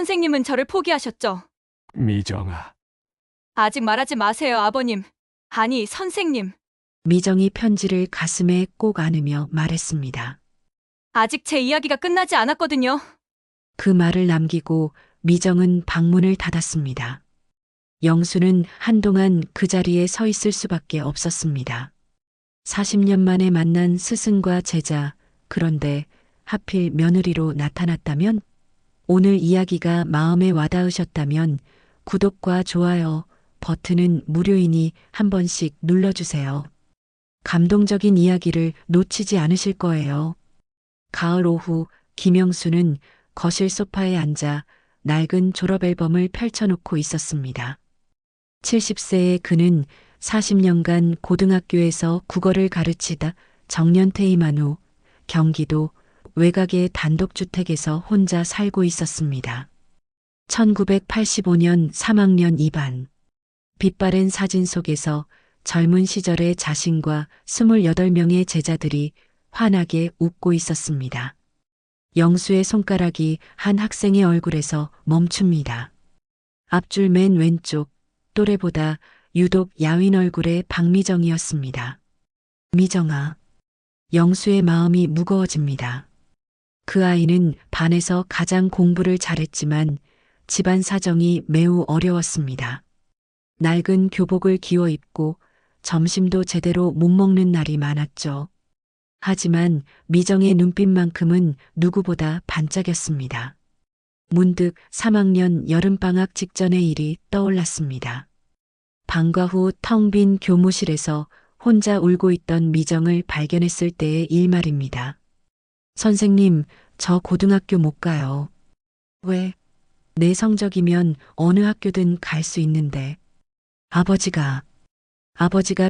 선생님은 저를 포기하셨죠? 미정아, 아직 말하지 마세요, 아버님. 아니, 선생님. 미정이 편지를 가슴에 꼭 안으며 말했습니다. 아직 제 이야기가 끝나지 않았거든요. 그 말을 남기고 미정은 방문을 닫았습니다. 영수는 한동안 그 자리에 서 있을 수밖에 없었습니다. 40년 만에 만난 스승과 제자, 그런데 하필 며느리로 나타났다면? 오늘 이야기가 마음에 와닿으셨다면 구독과 좋아요 버튼은 무료이니 한 번씩 눌러주세요. 감동적인 이야기를 놓치지 않으실 거예요. 가을 오후 김영수는 거실 소파에 앉아 낡은 졸업 앨범을 펼쳐놓고 있었습니다. 70세의 그는 40년간 고등학교에서 국어를 가르치다 정년 퇴임한 후 경기도 외곽의 단독주택에서 혼자 살고 있었습니다. 1985년 3학년 2반. 빛바랜 사진 속에서 젊은 시절의 자신과 28명의 제자들이 환하게 웃고 있었습니다. 영수의 손가락이 한 학생의 얼굴에서 멈춥니다. 앞줄 맨 왼쪽, 또래보다 유독 야윈 얼굴의 박미정이었습니다. 미정아. 영수의 마음이 무거워집니다. 그 아이는 반에서 가장 공부를 잘했지만 집안 사정이 매우 어려웠습니다. 낡은 교복을 기워 입고 점심도 제대로 못 먹는 날이 많았죠. 하지만 미정의 눈빛만큼은 누구보다 반짝였습니다. 문득 3학년 여름방학 직전의 일이 떠올랐습니다. 방과 후 텅 빈 교무실에서 혼자 울고 있던 미정을 발견했을 때의 일 말입니다. 선생님, 저 고등학교 못 가요. 왜? 내 성적이면 어느 학교든 갈 수 있는데. 아버지가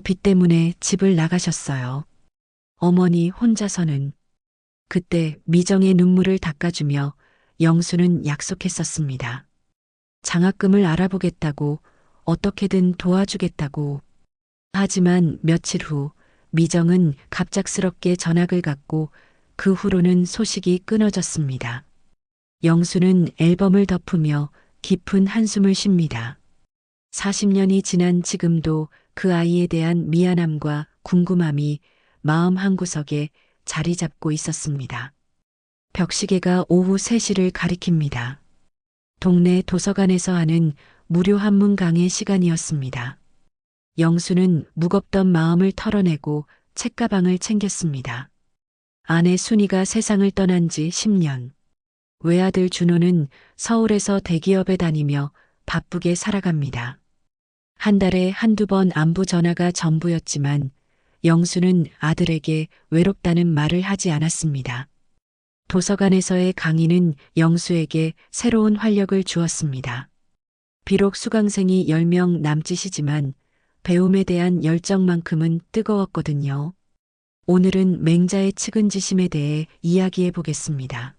빚 때문에 집을 나가셨어요. 어머니 혼자서는. 그때 미정의 눈물을 닦아주며 영수는 약속했었습니다. 장학금을 알아보겠다고, 어떻게든 도와주겠다고. 하지만 며칠 후 미정은 갑작스럽게 전학을 갔고 그 후로는 소식이 끊어졌습니다. 영수는 앨범을 덮으며 깊은 한숨을 쉽니다. 40년이 지난 지금도 그 아이에 대한 미안함과 궁금함이 마음 한구석에 자리 잡고 있었습니다. 벽시계가 오후 3시를 가리킵니다. 동네 도서관에서 하는 무료 한문 강의 시간이었습니다. 영수는 무겁던 마음을 털어내고 책가방을 챙겼습니다. 아내 순이가 세상을 떠난 지 10년. 외아들 준호는 서울에서 대기업에 다니며 바쁘게 살아갑니다. 한 달에 한두 번 안부 전화가 전부였지만 영수는 아들에게 외롭다는 말을 하지 않았습니다. 도서관에서의 강의는 영수에게 새로운 활력을 주었습니다. 비록 수강생이 10명 남짓이지만 배움에 대한 열정만큼은 뜨거웠거든요. 오늘은 맹자의 측은지심에 대해 이야기해 보겠습니다.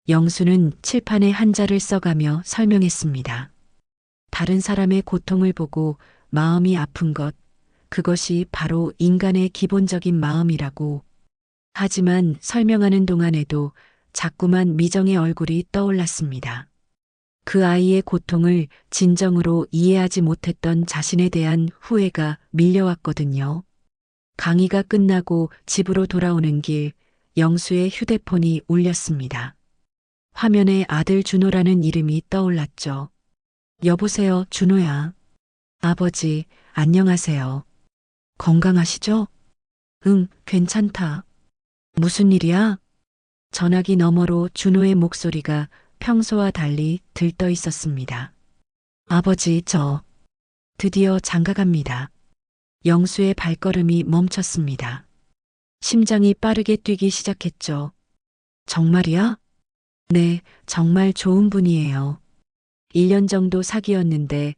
영수는 칠판에 한자를 써가며 설명했습니다. 다른 사람의 고통을 보고 마음이 아픈 것, 그것이 바로 인간의 기본적인 마음이라고. 하지만 설명하는 동안에도 자꾸만 미정의 얼굴이 떠올랐습니다. 그 아이의 고통을 진정으로 이해하지 못했던 자신에 대한 후회가 밀려왔거든요. 강의가 끝나고 집으로 돌아오는 길, 영수의 휴대폰이 울렸습니다. 화면에 아들 준호라는 이름이 떠올랐죠. 여보세요, 준호야. 아버지, 안녕하세요. 건강하시죠? 응, 괜찮다. 무슨 일이야? 전화기 너머로 준호의 목소리가 평소와 달리 들떠 있었습니다. 아버지, 저 드디어 장가갑니다. 영수의 발걸음이 멈췄습니다. 심장이 빠르게 뛰기 시작했죠. 정말이야? 네, 정말 좋은 분이에요. 1년 정도 사귀었는데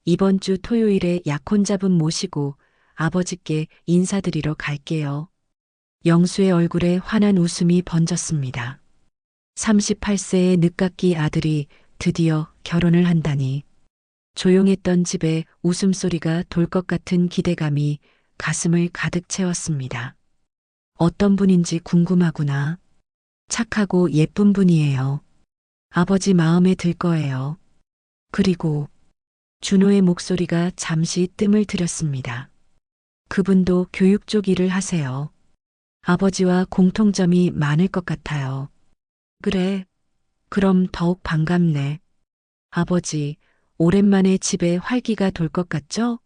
이번 주 토요일에 약혼자분 모시고 아버지께 인사드리러 갈게요. 영수의 얼굴에 환한 웃음이 번졌습니다. 38세의 늦깎이 아들이 드디어 결혼을 한다니. 조용했던 집에 웃음소리가 돌 것 같은 기대감이 가슴을 가득 채웠습니다. 어떤 분인지 궁금하구나. 착하고 예쁜 분이에요. 아버지 마음에 들 거예요. 그리고 준호의 목소리가 잠시 뜸을 들였습니다. 그분도 교육 쪽 일을 하세요. 아버지와 공통점이 많을 것 같아요. 그래. 그럼 더욱 반갑네. 아버지, 오랜만에 집에 활기가 돌 것 같죠?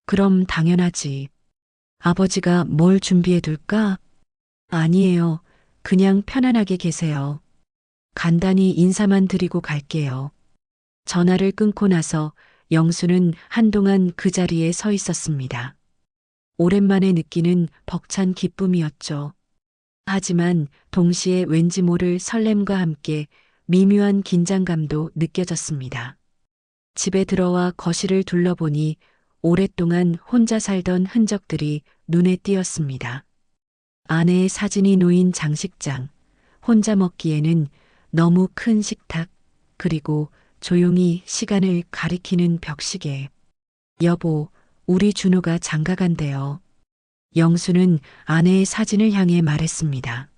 그럼 당연하지. 아버지가 뭘 준비해 둘까? 아니에요. 그냥 편안하게 계세요. 간단히 인사만 드리고 갈게요. 전화를 끊고 나서 영수는 한동안 그 자리에 서 있었습니다. 오랜만에 느끼는 벅찬 기쁨이었죠. 하지만 동시에 왠지 모를 설렘과 함께 미묘한 긴장감도 느껴졌습니다. 집에 들어와 거실을 둘러보니 오랫동안 혼자 살던 흔적들이 눈에 띄었습니다. 아내의 사진이 놓인 장식장, 혼자 먹기에는 너무 큰 식탁, 그리고 조용히 시간을 가리키는 벽시계. 여보, 우리 준호가 장가간대요. 영수는 아내의 사진을 향해 말했습니다.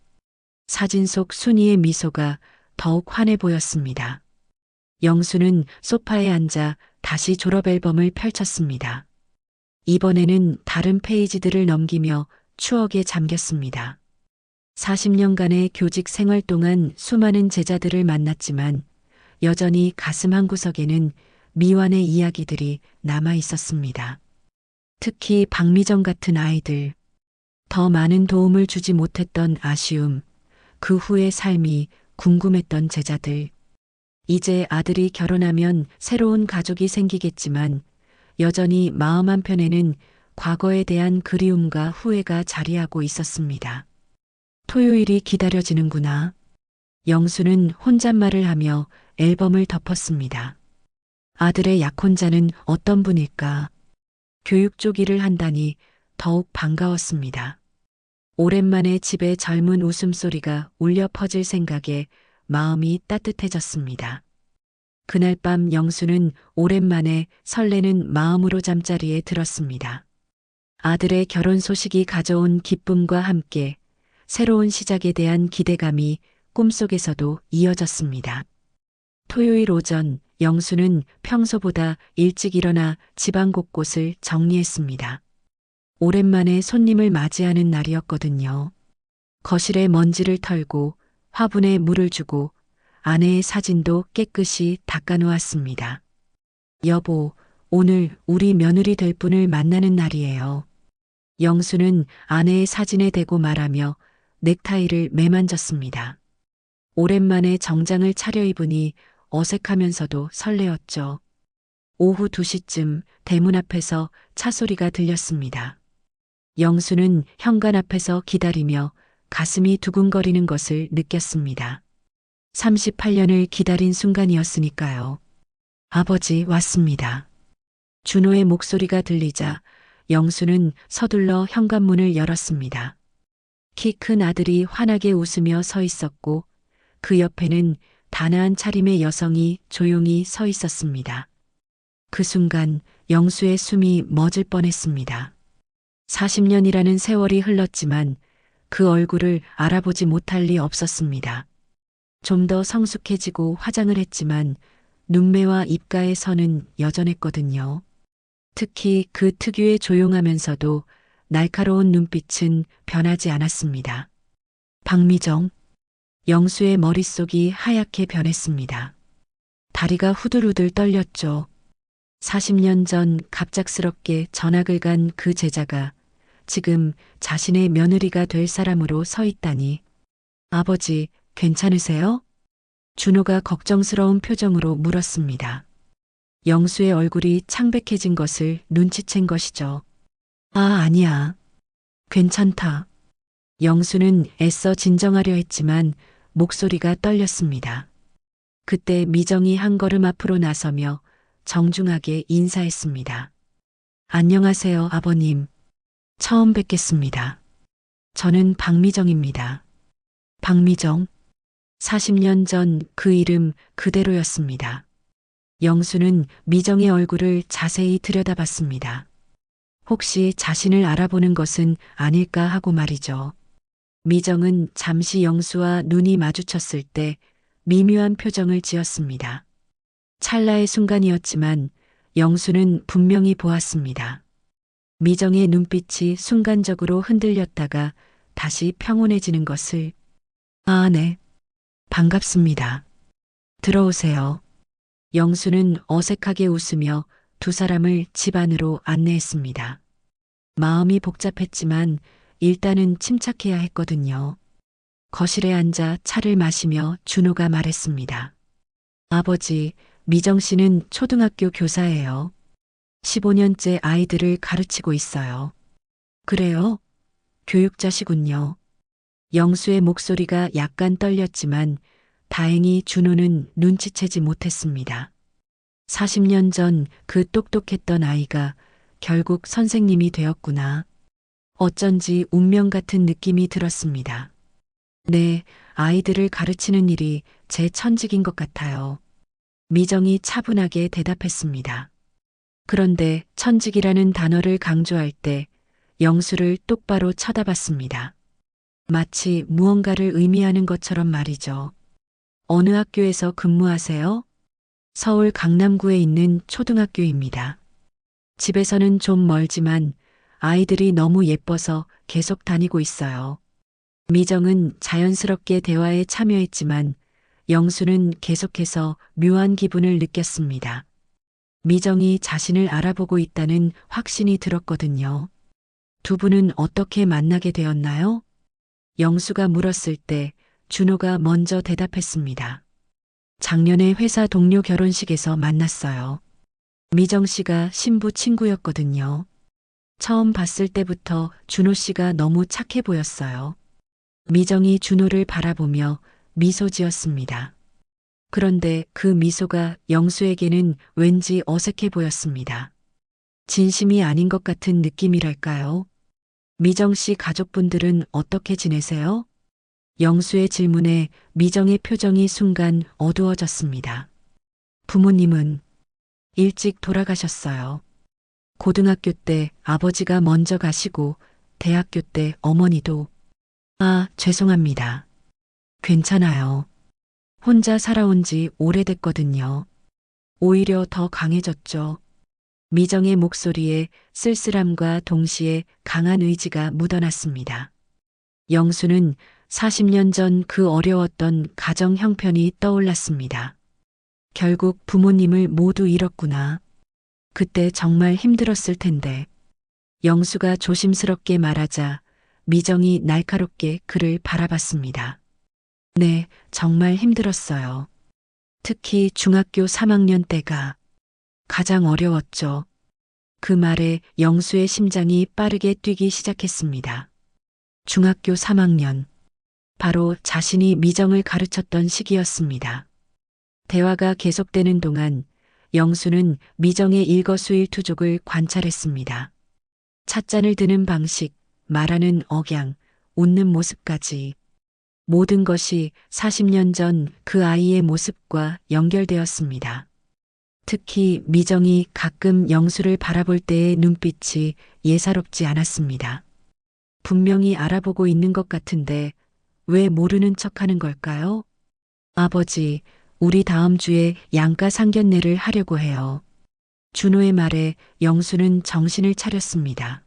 사진 속 순이의 미소가 더욱 환해 보였습니다. 영수는 소파에 앉아 다시 졸업 앨범을 펼쳤습니다. 이번에는 다른 페이지들을 넘기며 추억에 잠겼습니다. 40년간의 교직 생활 동안 수많은 제자들을 만났지만 여전히 가슴 한구석에는 미완의 이야기들이 남아 있었습니다. 특히 박미정 같은 아이들, 더 많은 도움을 주지 못했던 아쉬움, 그 후의 삶이 궁금했던 제자들. 이제 아들이 결혼하면 새로운 가족이 생기겠지만 여전히 마음 한편에는 과거에 대한 그리움과 후회가 자리하고 있었습니다. 토요일이 기다려지는구나. 영수는 혼잣말을 하며 앨범을 덮었습니다. 아들의 약혼자는 어떤 분일까? 교육 쪽 일을 한다니 더욱 반가웠습니다. 오랜만에 집에 젊은 웃음소리가 울려 퍼질 생각에 마음이 따뜻해졌습니다. 그날 밤 영수는 오랜만에 설레는 마음으로 잠자리에 들었습니다. 아들의 결혼 소식이 가져온 기쁨과 함께 새로운 시작에 대한 기대감이 꿈속에서도 이어졌습니다. 토요일 오전 영수는 평소보다 일찍 일어나 집안 곳곳을 정리했습니다. 오랜만에 손님을 맞이하는 날이었거든요. 거실에 먼지를 털고 화분에 물을 주고 아내의 사진도 깨끗이 닦아놓았습니다. 여보, 오늘 우리 며느리 될 분을 만나는 날이에요. 영수는 아내의 사진에 대고 말하며 넥타이를 매만졌습니다. 오랜만에 정장을 차려입으니 어색하면서도 설레었죠. 오후 2시쯤 대문 앞에서 차 소리가 들렸습니다. 영수는 현관 앞에서 기다리며 가슴이 두근거리는 것을 느꼈습니다. 38년을 기다린 순간이었으니까요. 아버지 왔습니다. 준호의 목소리가 들리자 영수는 서둘러 현관문을 열었습니다. 키 큰 아들이 환하게 웃으며 서 있었고 그 옆에는 단아한 차림의 여성이 조용히 서 있었습니다. 그 순간 영수의 숨이 멎을 뻔했습니다. 40년이라는 세월이 흘렀지만 그 얼굴을 알아보지 못할 리 없었습니다. 좀 더 성숙해지고 화장을 했지만 눈매와 입가의 선은 여전했거든요. 특히 그 특유의 조용하면서도 날카로운 눈빛은 변하지 않았습니다. 박미정, 영수의 머릿속이 하얗게 변했습니다. 다리가 후들후들 떨렸죠. 40년 전 갑작스럽게 전학을 간 그 제자가 지금 자신의 며느리가 될 사람으로 서 있다니. 아버지, 괜찮으세요? 준호가 걱정스러운 표정으로 물었습니다. 영수의 얼굴이 창백해진 것을 눈치챈 것이죠. 아, 아니야. 괜찮다. 영수는 애써 진정하려 했지만 목소리가 떨렸습니다. 그때 미정이 한 걸음 앞으로 나서며 정중하게 인사했습니다. 안녕하세요, 아버님. 처음 뵙겠습니다. 저는 박미정입니다. 박미정. 40년 전 그 이름 그대로였습니다. 영수는 미정의 얼굴을 자세히 들여다봤습니다. 혹시 자신을 알아보는 것은 아닐까 하고 말이죠. 미정은 잠시 영수와 눈이 마주쳤을 때 미묘한 표정을 지었습니다. 찰나의 순간이었지만 영수는 분명히 보았습니다. 미정의 눈빛이 순간적으로 흔들렸다가 다시 평온해지는 것을. 아, 네. 반갑습니다. 들어오세요. 영수는 어색하게 웃으며 두 사람을 집 안으로 안내했습니다. 마음이 복잡했지만 일단은 침착해야 했거든요. 거실에 앉아 차를 마시며 준호가 말했습니다. 아버지, 미정 씨는 초등학교 교사예요. 15년째 아이들을 가르치고 있어요. 그래요? 교육자시군요. 영수의 목소리가 약간 떨렸지만 다행히 준호는 눈치채지 못했습니다. 40년 전 그 똑똑했던 아이가 결국 선생님이 되었구나. 어쩐지 운명 같은 느낌이 들었습니다. 네, 아이들을 가르치는 일이 제 천직인 것 같아요. 미정이 차분하게 대답했습니다. 그런데 천직이라는 단어를 강조할 때 영수를 똑바로 쳐다봤습니다. 마치 무언가를 의미하는 것처럼 말이죠. 어느 학교에서 근무하세요? 서울 강남구에 있는 초등학교입니다. 집에서는 좀 멀지만 아이들이 너무 예뻐서 계속 다니고 있어요. 미정은 자연스럽게 대화에 참여했지만 영수는 계속해서 묘한 기분을 느꼈습니다. 미정이 자신을 알아보고 있다는 확신이 들었거든요. 두 분은 어떻게 만나게 되었나요? 영수가 물었을 때 준호가 먼저 대답했습니다. 작년에 회사 동료 결혼식에서 만났어요. 미정 씨가 신부 친구였거든요. 처음 봤을 때부터 준호 씨가 너무 착해 보였어요. 미정이 준호를 바라보며 미소 지었습니다. 그런데 그 미소가 영수에게는 왠지 어색해 보였습니다. 진심이 아닌 것 같은 느낌이랄까요? 미정 씨 가족분들은 어떻게 지내세요? 영수의 질문에 미정의 표정이 순간 어두워졌습니다. 부모님은 일찍 돌아가셨어요. 고등학교 때 아버지가 먼저 가시고 대학교 때 어머니도. 아, 죄송합니다. 괜찮아요. 혼자 살아온 지 오래됐거든요. 오히려 더 강해졌죠. 미정의 목소리에 쓸쓸함과 동시에 강한 의지가 묻어났습니다. 영수는 40년 전 그 어려웠던 가정 형편이 떠올랐습니다. 결국 부모님을 모두 잃었구나. 그때 정말 힘들었을 텐데. 영수가 조심스럽게 말하자 미정이 날카롭게 그를 바라봤습니다. 네, 정말 힘들었어요. 특히 중학교 3학년 때가 가장 어려웠죠. 그 말에 영수의 심장이 빠르게 뛰기 시작했습니다. 중학교 3학년. 바로 자신이 미정을 가르쳤던 시기였습니다. 대화가 계속되는 동안 영수는 미정의 일거수일투족을 관찰했습니다. 찻잔을 드는 방식, 말하는 억양, 웃는 모습까지. 모든 것이 40년 전 그 아이의 모습과 연결되었습니다. 특히 미정이 가끔 영수를 바라볼 때의 눈빛이 예사롭지 않았습니다. 분명히 알아보고 있는 것 같은데 왜 모르는 척하는 걸까요? 아버지, 우리 다음 주에 양가 상견례를 하려고 해요. 준호의 말에 영수는 정신을 차렸습니다.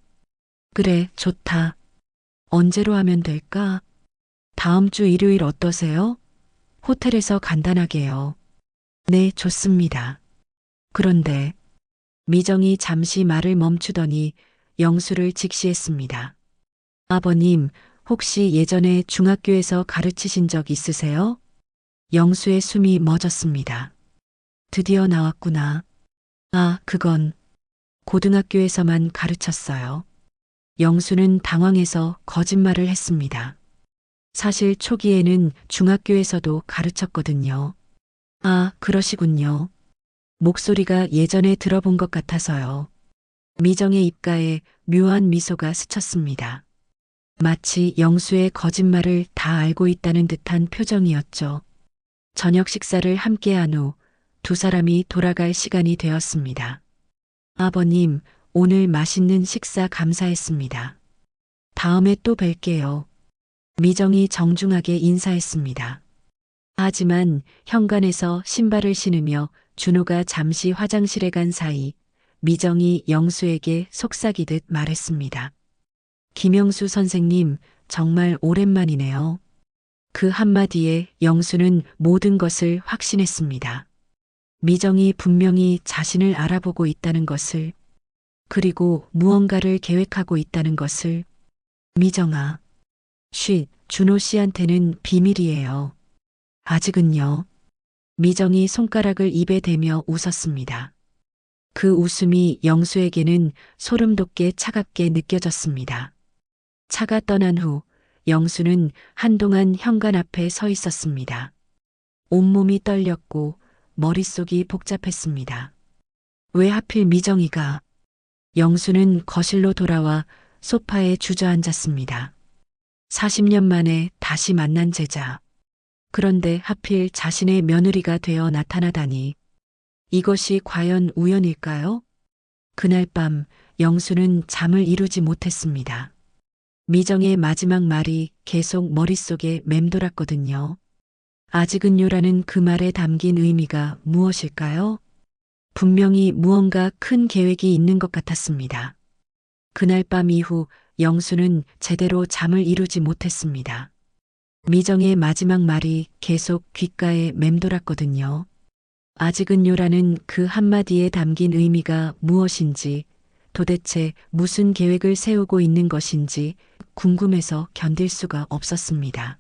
그래, 좋다. 언제로 하면 될까? 다음 주 일요일 어떠세요? 호텔에서 간단하게요. 네, 좋습니다. 그런데 미정이 잠시 말을 멈추더니 영수를 직시했습니다. 아버님, 혹시 예전에 중학교에서 가르치신 적 있으세요? 영수의 숨이 멎었습니다. 드디어 나왔구나. 아, 그건 고등학교에서만 가르쳤어요. 영수는 당황해서 거짓말을 했습니다. 사실 초기에는 중학교에서도 가르쳤거든요. 아, 그러시군요. 목소리가 예전에 들어본 것 같아서요. 미정의 입가에 묘한 미소가 스쳤습니다. 마치 영수의 거짓말을 다 알고 있다는 듯한 표정이었죠. 저녁 식사를 함께한 후 두 사람이 돌아갈 시간이 되었습니다. 아버님, 오늘 맛있는 식사 감사했습니다. 다음에 또 뵐게요. 미정이 정중하게 인사했습니다. 하지만 현관에서 신발을 신으며 준호가 잠시 화장실에 간 사이 미정이 영수에게 속삭이듯 말했습니다. 김영수 선생님, 정말 오랜만이네요. 그 한마디에 영수는 모든 것을 확신했습니다. 미정이 분명히 자신을 알아보고 있다는 것을, 그리고 무언가를 계획하고 있다는 것을. 미정아, 쉿, 준호 씨한테는 비밀이에요. 아직은요. 미정이 손가락을 입에 대며 웃었습니다. 그 웃음이 영수에게는 소름 돋게 차갑게 느껴졌습니다. 차가 떠난 후 영수는 한동안 현관 앞에 서 있었습니다. 온몸이 떨렸고 머릿속이 복잡했습니다. 왜 하필 미정이가? 영수는 거실로 돌아와 소파에 주저앉았습니다. 40년 만에 다시 만난 제자. 그런데 하필 자신의 며느리가 되어 나타나다니. 이것이 과연 우연일까요? 그날 밤 영수는 잠을 이루지 못했습니다. 미정의 마지막 말이 계속 머릿속에 맴돌았거든요. 아직은요라는 그 말에 담긴 의미가 무엇일까요? 분명히 무언가 큰 계획이 있는 것 같았습니다. 그날 밤 이후 영수는 제대로 잠을 이루지 못했습니다. 미정의 마지막 말이 계속 귓가에 맴돌았거든요. 아직은요라는 그 한마디에 담긴 의미가 무엇인지, 도대체 무슨 계획을 세우고 있는 것인지 궁금해서 견딜 수가 없었습니다.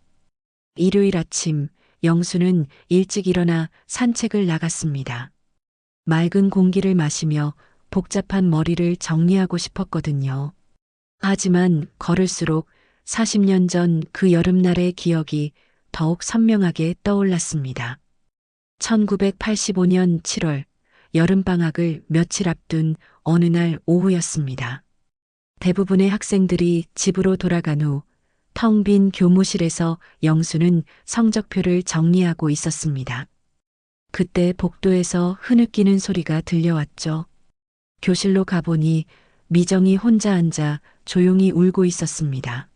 일요일 아침, 영수는 일찍 일어나 산책을 나갔습니다. 맑은 공기를 마시며 복잡한 머리를 정리하고 싶었거든요. 하지만 걸을수록 40년 전 그 여름날의 기억이 더욱 선명하게 떠올랐습니다. 1985년 7월, 여름방학을 며칠 앞둔 어느 날 오후였습니다. 대부분의 학생들이 집으로 돌아간 후 텅 빈 교무실에서 영수는 성적표를 정리하고 있었습니다. 그때 복도에서 흐느끼는 소리가 들려왔죠. 교실로 가보니 미정이 혼자 앉아 조용히 울고 있었습니다.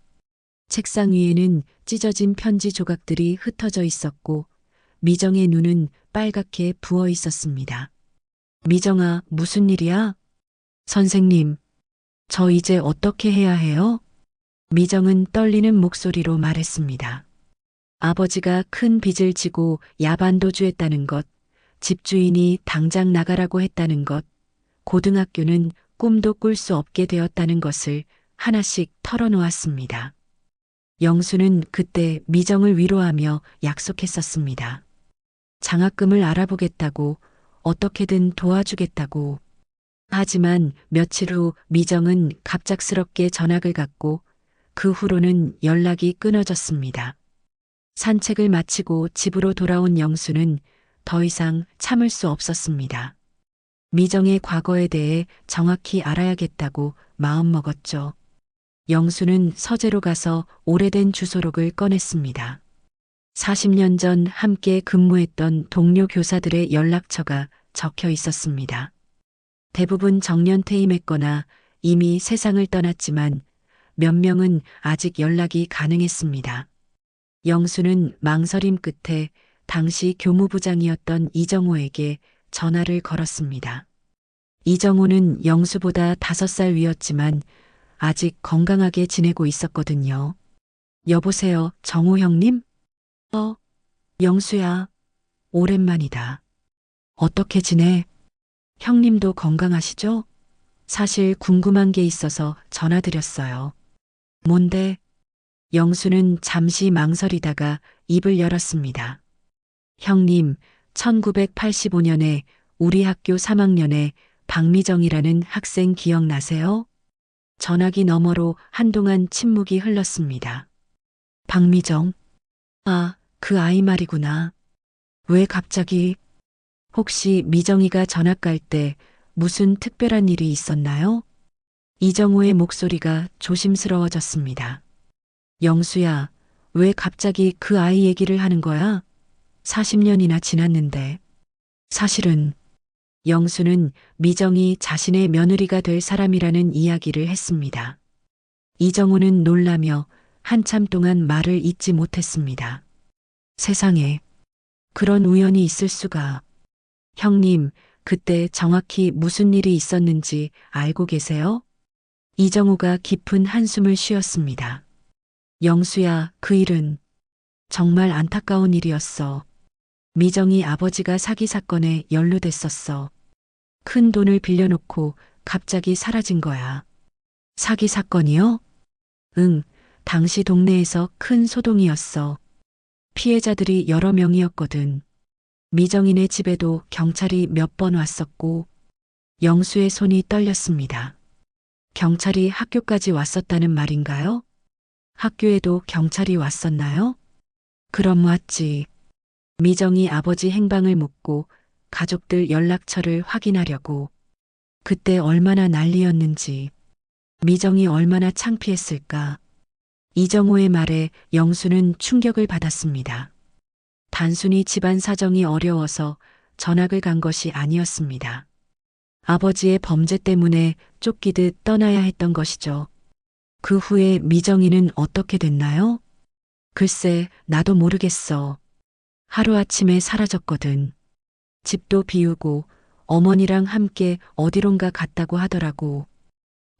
책상 위에는 찢어진 편지 조각들이 흩어져 있었고 미정의 눈은 빨갛게 부어 있었습니다. 미정아, 무슨 일이야? 선생님, 저 이제 어떻게 해야 해요? 미정은 떨리는 목소리로 말했습니다. 아버지가 큰 빚을 지고 야반도주했다는 것, 집주인이 당장 나가라고 했다는 것, 고등학교는 꿈도 꿀 수 없게 되었다는 것을 하나씩 털어놓았습니다. 영수는 그때 미정을 위로하며 약속했었습니다. 장학금을 알아보겠다고, 어떻게든 도와주겠다고. 하지만 며칠 후 미정은 갑작스럽게 전학을 갔고 그 후로는 연락이 끊어졌습니다. 산책을 마치고 집으로 돌아온 영수는 더 이상 참을 수 없었습니다. 미정의 과거에 대해 정확히 알아야겠다고 마음먹었죠. 영수는 서재로 가서 오래된 주소록을 꺼냈습니다. 40년 전 함께 근무했던 동료 교사들의 연락처가 적혀 있었습니다. 대부분 정년퇴임했거나 이미 세상을 떠났지만 몇 명은 아직 연락이 가능했습니다. 영수는 망설임 끝에 당시 교무부장이었던 이정호에게 전화를 걸었습니다. 이정호는 영수보다 5살 위였지만 아직 건강하게 지내고 있었거든요. 여보세요, 정호 형님? 영수야, 오랜만이다. 어떻게 지내? 형님도 건강하시죠? 사실 궁금한 게 있어서 전화드렸어요. 뭔데? 영수는 잠시 망설이다가 입을 열었습니다. 형님, 1985년에 우리 학교 3학년에 박미정이라는 학생 기억나세요? 전화기 너머로 한동안 침묵이 흘렀습니다. 박미정? 아, 그 아이 말이구나. 왜 갑자기? 혹시 미정이가 전학 갈 때 무슨 특별한 일이 있었나요? 이정호의 목소리가 조심스러워졌습니다. 영수야, 왜 갑자기 그 아이 얘기를 하는 거야? 40년이나 지났는데. 사실은 영수는 미정이 자신의 며느리가 될 사람이라는 이야기를 했습니다. 이정호는 놀라며 한참 동안 말을 잇지 못했습니다. 세상에, 그런 우연이 있을 수가. 형님, 그때 정확히 무슨 일이 있었는지 알고 계세요? 이정우가 깊은 한숨을 쉬었습니다. 영수야, 그 일은 정말 안타까운 일이었어. 미정이 아버지가 사기 사건에 연루됐었어. 큰 돈을 빌려놓고 갑자기 사라진 거야. 사기 사건이요? 응, 당시 동네에서 큰 소동이었어. 피해자들이 여러 명이었거든. 미정이네 집에도 경찰이 몇 번 왔었고, 영수의 손이 떨렸습니다. 경찰이 학교까지 왔었다는 말인가요? 학교에도 경찰이 왔었나요? 그럼 왔지. 미정이 아버지 행방을 묻고 가족들 연락처를 확인하려고. 그때 얼마나 난리였는지. 미정이 얼마나 창피했을까. 이정호의 말에 영수는 충격을 받았습니다. 단순히 집안 사정이 어려워서 전학을 간 것이 아니었습니다. 아버지의 범죄 때문에 쫓기듯 떠나야 했던 것이죠. 그 후에 미정이는 어떻게 됐나요? 글쎄, 나도 모르겠어. 하루아침에 사라졌거든. 집도 비우고 어머니랑 함께 어디론가 갔다고 하더라고.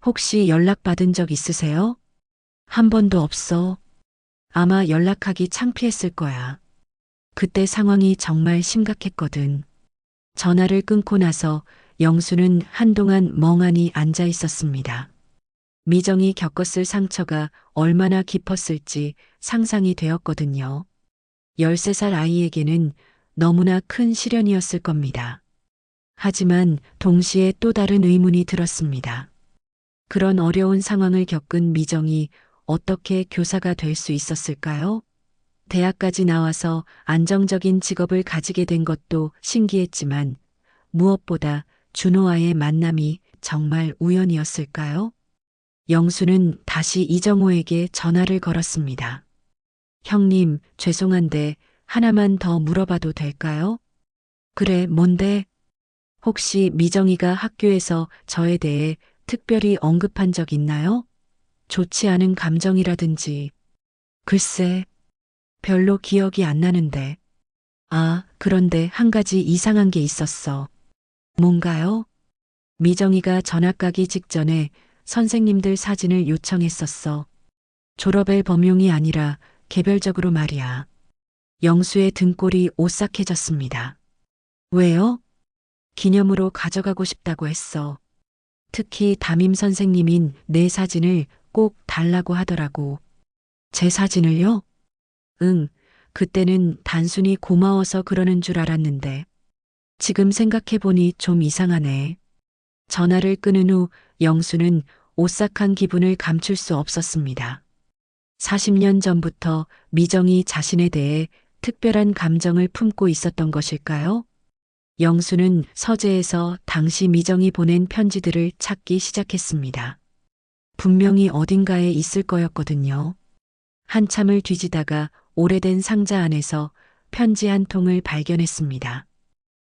혹시 연락받은 적 있으세요? 한 번도 없어. 아마 연락하기 창피했을 거야. 그때 상황이 정말 심각했거든. 전화를 끊고 나서 영수는 한동안 멍하니 앉아 있었습니다. 미정이 겪었을 상처가 얼마나 깊었을지 상상이 되었거든요. 13살 아이에게는 너무나 큰 시련이었을 겁니다. 하지만 동시에 또 다른 의문이 들었습니다. 그런 어려운 상황을 겪은 미정이 어떻게 교사가 될 수 있었을까요? 대학까지 나와서 안정적인 직업을 가지게 된 것도 신기했지만 무엇보다 준호와의 만남이 정말 우연이었을까요? 영수는 다시 이정호에게 전화를 걸었습니다. 형님, 죄송한데 하나만 더 물어봐도 될까요? 그래, 뭔데? 혹시 미정이가 학교에서 저에 대해 특별히 언급한 적 있나요? 좋지 않은 감정이라든지. 글쎄, 별로 기억이 안 나는데. 아, 그런데 한 가지 이상한 게 있었어. 뭔가요? 미정이가 전학 가기 직전에 선생님들 사진을 요청했었어. 졸업 앨범용이 아니라 개별적으로 말이야. 영수의 등골이 오싹해졌습니다. 왜요? 기념으로 가져가고 싶다고 했어. 특히 담임 선생님인 내 사진을 꼭 달라고 하더라고. 제 사진을요? 응, 그때는 단순히 고마워서 그러는 줄 알았는데. 지금 생각해보니 좀 이상하네. 전화를 끊은 후 영수는 오싹한 기분을 감출 수 없었습니다. 40년 전부터 미정이 자신에 대해 특별한 감정을 품고 있었던 것일까요? 영수는 서재에서 당시 미정이 보낸 편지들을 찾기 시작했습니다. 분명히 어딘가에 있을 거였거든요. 한참을 뒤지다가 오래된 상자 안에서 편지 한 통을 발견했습니다.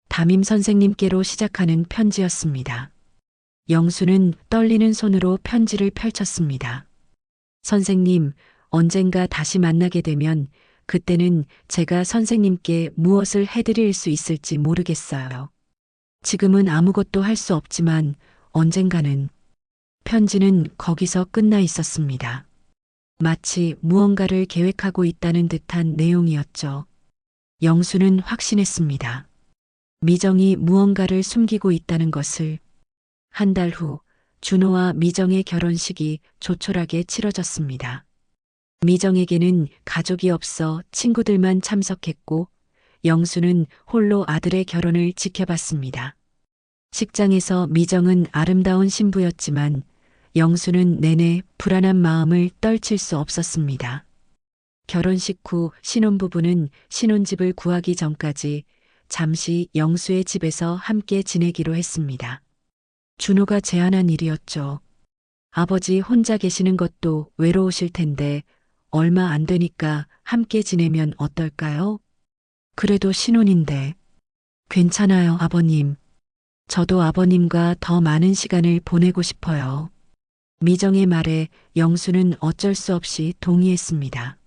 담임 선생님께로 시작하는 편지였습니다. 영수는 떨리는 손으로 편지를 펼쳤습니다. 선생님, 언젠가 다시 만나게 되면 그때는 제가 선생님께 무엇을 해드릴 수 있을지 모르겠어요. 지금은 아무것도 할 수 없지만 언젠가는. 편지는 거기서 끝나 있었습니다. 마치 무언가를 계획하고 있다는 듯한 내용이었죠. 영수는 확신했습니다. 미정이 무언가를 숨기고 있다는 것을. 한 달 후 준호와 미정의 결혼식이 조촐하게 치러졌습니다. 미정에게는 가족이 없어 친구들만 참석했고 영수는 홀로 아들의 결혼을 지켜봤습니다. 식장에서 미정은 아름다운 신부였지만 영수는 내내 불안한 마음을 떨칠 수 없었습니다. 결혼식 후 신혼부부는 신혼집을 구하기 전까지 잠시 영수의 집에서 함께 지내기로 했습니다. 준호가 제안한 일이었죠. 아버지 혼자 계시는 것도 외로우실 텐데 얼마 안 되니까 함께 지내면 어떨까요? 그래도 신혼인데. 괜찮아요, 아버님. 저도 아버님과 더 많은 시간을 보내고 싶어요. 미정의 말에 영수는 어쩔 수 없이 동의했습니다.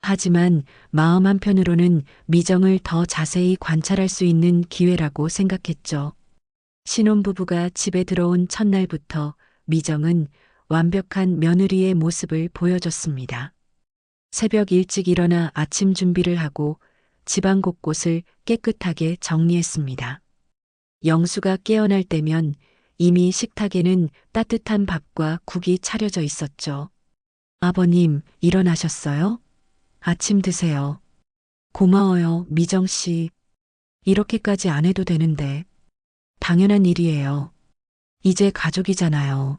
하지만 마음 한편으로는 미정을 더 자세히 관찰할 수 있는 기회라고 생각했죠. 신혼부부가 집에 들어온 첫날부터 미정은 완벽한 며느리의 모습을 보여줬습니다. 새벽 일찍 일어나 아침 준비를 하고 집안 곳곳을 깨끗하게 정리했습니다. 영수가 깨어날 때면 이미 식탁에는 따뜻한 밥과 국이 차려져 있었죠. 아버님, 일어나셨어요? 아침 드세요. 고마워요, 미정 씨. 이렇게까지 안 해도 되는데. 당연한 일이에요. 이제 가족이잖아요.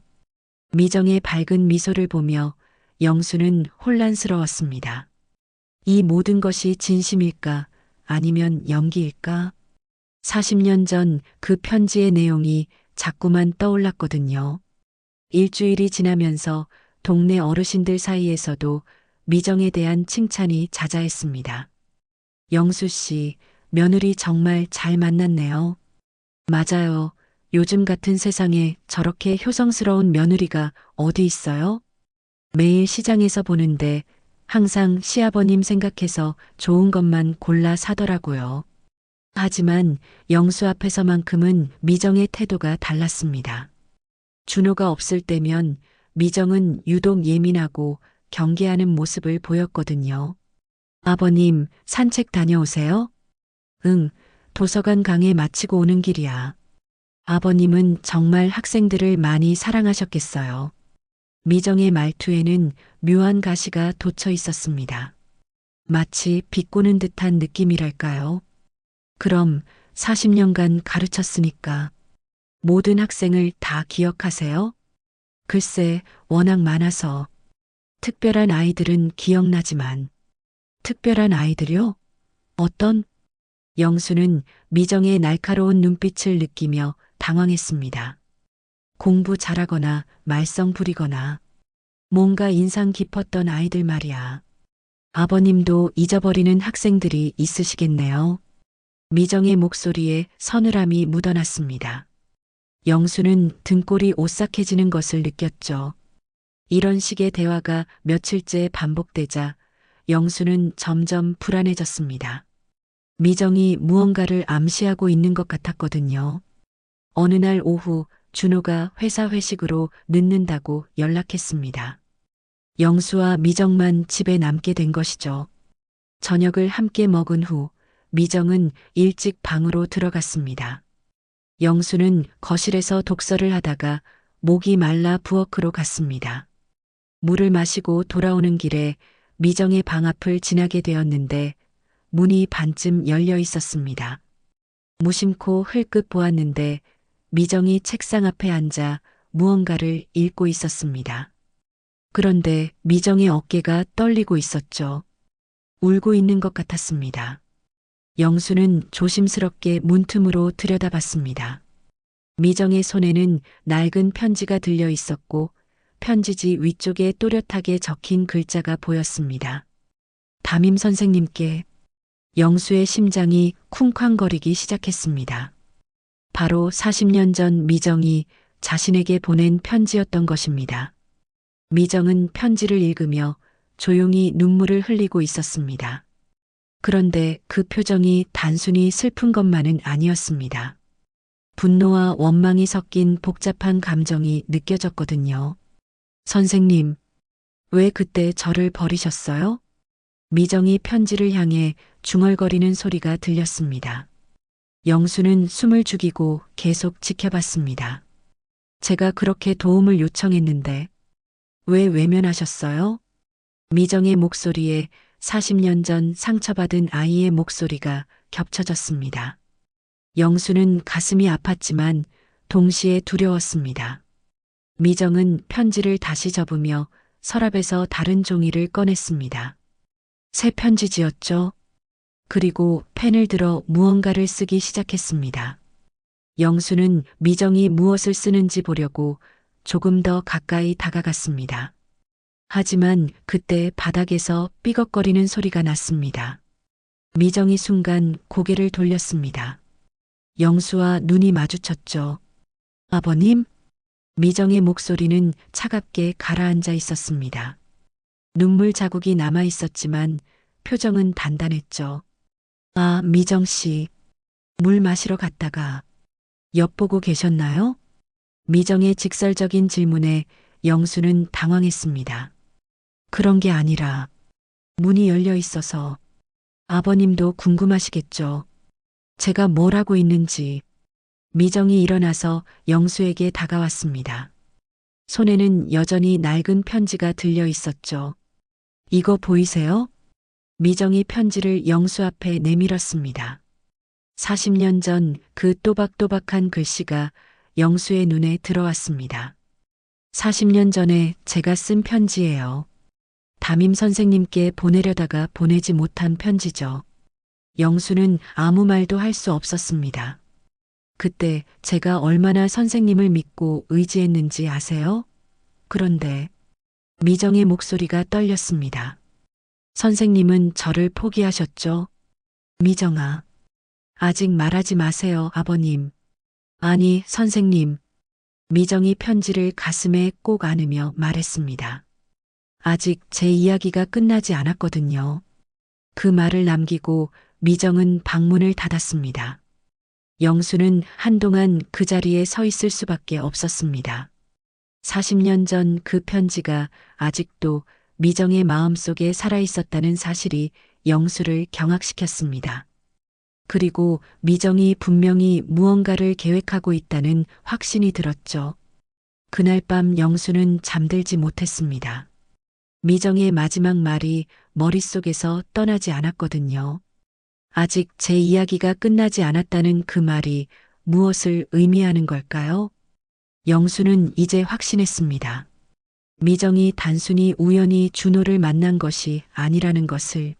미정의 밝은 미소를 보며 영수는 혼란스러웠습니다. 이 모든 것이 진심일까? 아니면 연기일까? 40년 전 그 편지의 내용이 자꾸만 떠올랐거든요. 일주일이 지나면서 동네 어르신들 사이에서도 미정에 대한 칭찬이 자자했습니다. 영수 씨, 며느리 정말 잘 만났네요. 맞아요. 요즘 같은 세상에 저렇게 효성스러운 며느리가 어디 있어요? 매일 시장에서 보는데 항상 시아버님 생각해서 좋은 것만 골라 사더라고요. 하지만 영수 앞에서만큼은 미정의 태도가 달랐습니다. 준호가 없을 때면 미정은 유독 예민하고 경계하는 모습을 보였거든요. 아버님, 산책 다녀오세요? 응, 도서관 강의 마치고 오는 길이야. 아버님은 정말 학생들을 많이 사랑하셨겠어요. 미정의 말투에는 묘한 가시가 돋쳐 있었습니다. 마치 비꼬는 듯한 느낌이랄까요. 그럼 40년간 가르쳤으니까 모든 학생을 다 기억하세요? 글쎄, 워낙 많아서. 특별한 아이들은 기억나지만. 특별한 아이들요? 어떤? 영수는 미정의 날카로운 눈빛을 느끼며 당황했습니다. 공부 잘하거나 말썽 부리거나 뭔가 인상 깊었던 아이들 말이야. 아버님도 잊어버리는 학생들이 있으시겠네요. 미정의 목소리에 서늘함이 묻어났습니다. 영수는 등골이 오싹해지는 것을 느꼈죠. 이런 식의 대화가 며칠째 반복되자 영수는 점점 불안해졌습니다. 미정이 무언가를 암시하고 있는 것 같았거든요. 어느 날 오후 준호가 회사 회식으로 늦는다고 연락했습니다. 영수와 미정만 집에 남게 된 것이죠. 저녁을 함께 먹은 후 미정은 일찍 방으로 들어갔습니다. 영수는 거실에서 독서를 하다가 목이 말라 부엌으로 갔습니다. 물을 마시고 돌아오는 길에 미정의 방 앞을 지나게 되었는데 문이 반쯤 열려 있었습니다. 무심코 흘끗 보았는데 미정이 책상 앞에 앉아 무언가를 읽고 있었습니다. 그런데 미정의 어깨가 떨리고 있었죠. 울고 있는 것 같았습니다. 영수는 조심스럽게 문틈으로 들여다봤습니다. 미정의 손에는 낡은 편지가 들려 있었고 편지지 위쪽에 또렷하게 적힌 글자가 보였습니다. 담임 선생님께. 영수의 심장이 쿵쾅거리기 시작했습니다. 바로 40년 전 미정이 자신에게 보낸 편지였던 것입니다. 미정은 편지를 읽으며 조용히 눈물을 흘리고 있었습니다. 그런데 그 표정이 단순히 슬픈 것만은 아니었습니다. 분노와 원망이 섞인 복잡한 감정이 느껴졌거든요. 선생님, 왜 그때 저를 버리셨어요? 미정이 편지를 향해 중얼거리는 소리가 들렸습니다. 영수는 숨을 죽이고 계속 지켜봤습니다. 제가 그렇게 도움을 요청했는데 왜 외면하셨어요? 미정의 목소리에 40년 전 상처받은 아이의 목소리가 겹쳐졌습니다. 영수는 가슴이 아팠지만 동시에 두려웠습니다. 미정은 편지를 다시 접으며 서랍에서 다른 종이를 꺼냈습니다. 새 편지지였죠. 그리고 펜을 들어 무언가를 쓰기 시작했습니다. 영수는 미정이 무엇을 쓰는지 보려고 조금 더 가까이 다가갔습니다. 하지만 그때 바닥에서 삐걱거리는 소리가 났습니다. 미정이 순간 고개를 돌렸습니다. 영수와 눈이 마주쳤죠. 아버님? 미정의 목소리는 차갑게 가라앉아 있었습니다. 눈물 자국이 남아 있었지만 표정은 단단했죠. 아, 미정 씨. 물 마시러 갔다가 엿보고 계셨나요? 미정의 직설적인 질문에 영수는 당황했습니다. 그런 게 아니라 문이 열려 있어서 아버님도 궁금하시겠죠. 제가 뭘 하고 있는지. 미정이 일어나서 영수에게 다가왔습니다. 손에는 여전히 낡은 편지가 들려 있었죠. 이거 보이세요? 미정이 편지를 영수 앞에 내밀었습니다. 40년 전 그 또박또박한 글씨가 영수의 눈에 들어왔습니다. 40년 전에 제가 쓴 편지예요. 담임 선생님께 보내려다가 보내지 못한 편지죠. 영수는 아무 말도 할 수 없었습니다. 그때 제가 얼마나 선생님을 믿고 의지했는지 아세요? 그런데 미정의 목소리가 떨렸습니다. 선생님은 저를 포기하셨죠? 미정아, 아직 말하지 마세요, 아버님. 아니, 선생님. 미정이 편지를 가슴에 꼭 안으며 말했습니다. 아직 제 이야기가 끝나지 않았거든요. 그 말을 남기고 미정은 방문을 닫았습니다. 영수는 한동안 그 자리에 서 있을 수밖에 없었습니다. 40년 전 그 편지가 아직도 미정의 마음속에 살아있었다는 사실이 영수를 경악시켰습니다. 그리고 미정이 분명히 무언가를 계획하고 있다는 확신이 들었죠. 그날 밤 영수는 잠들지 못했습니다. 미정의 마지막 말이 머릿속에서 떠나지 않았거든요. 아직 제 이야기가 끝나지 않았다는 그 말이 무엇을 의미하는 걸까요? 영수는 이제 확신했습니다. 미정이 단순히 우연히 준호를 만난 것이 아니라는 것을.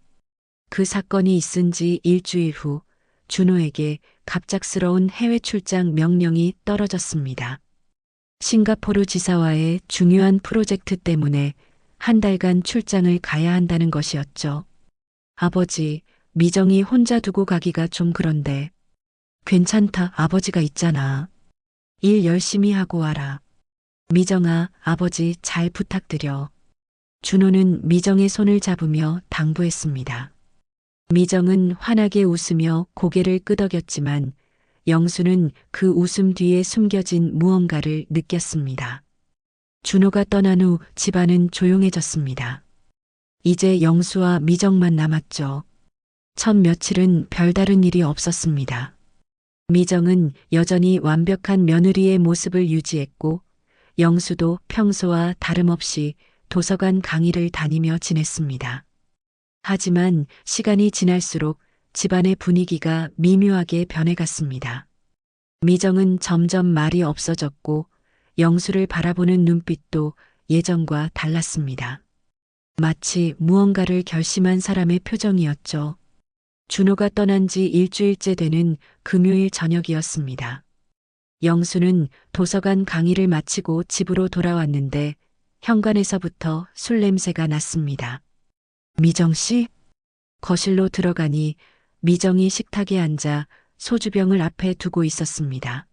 그 사건이 있은 지 일주일 후 준호에게 갑작스러운 해외 출장 명령이 떨어졌습니다. 싱가포르 지사와의 중요한 프로젝트 때문에 한 달간 출장을 가야 한다는 것이었죠. 아버지, 미정이 혼자 두고 가기가 좀 그런데. 괜찮다, 아버지가 있잖아. 일 열심히 하고 와라. 미정아, 아버지 잘 부탁드려. 준호는 미정의 손을 잡으며 당부했습니다. 미정은 환하게 웃으며 고개를 끄덕였지만 영수는 그 웃음 뒤에 숨겨진 무언가를 느꼈습니다. 준호가 떠난 후 집안은 조용해졌습니다. 이제 영수와 미정만 남았죠. 첫 며칠은 별다른 일이 없었습니다. 미정은 여전히 완벽한 며느리의 모습을 유지했고 영수도 평소와 다름없이 도서관 강의를 다니며 지냈습니다. 하지만 시간이 지날수록 집안의 분위기가 미묘하게 변해갔습니다. 미정은 점점 말이 없어졌고 영수를 바라보는 눈빛도 예전과 달랐습니다. 마치 무언가를 결심한 사람의 표정이었죠. 준호가 떠난 지 일주일째 되는 금요일 저녁이었습니다. 영수는 도서관 강의를 마치고 집으로 돌아왔는데 현관에서부터 술 냄새가 났습니다. 미정 씨? 거실로 들어가니 미정이 식탁에 앉아 소주병을 앞에 두고 있었습니다.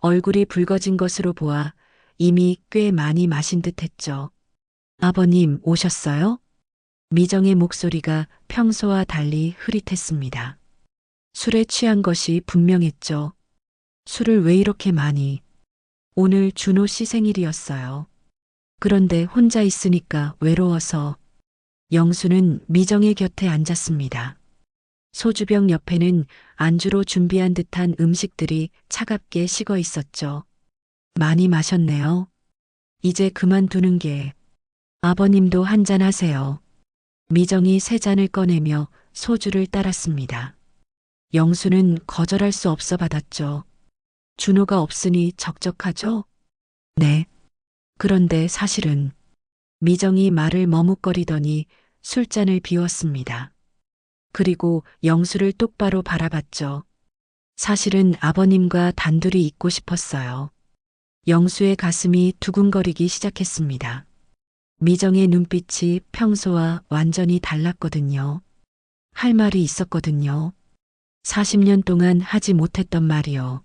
얼굴이 붉어진 것으로 보아 이미 꽤 많이 마신 듯 했죠. 아버님 오셨어요? 미정의 목소리가 평소와 달리 흐릿했습니다. 술에 취한 것이 분명했죠. 술을 왜 이렇게 많이? 오늘 준호 씨 생일이었어요. 그런데 혼자 있으니까 외로워서. 영수는 미정의 곁에 앉았습니다. 소주병 옆에는 안주로 준비한 듯한 음식들이 차갑게 식어 있었죠. 많이 마셨네요. 이제 그만두는 게. 아버님도 한잔 하세요. 미정이 세 잔을 꺼내며 소주를 따랐습니다. 영수는 거절할 수 없어 받았죠. 준호가 없으니 적적하죠? 네. 그런데 사실은 미정이 말을 머뭇거리더니 술잔을 비웠습니다. 그리고 영수를 똑바로 바라봤죠. 사실은 아버님과 단둘이 있고 싶었어요. 영수의 가슴이 두근거리기 시작했습니다. 미정의 눈빛이 평소와 완전히 달랐거든요. 할 말이 있었거든요. 40년 동안 하지 못했던 말이요.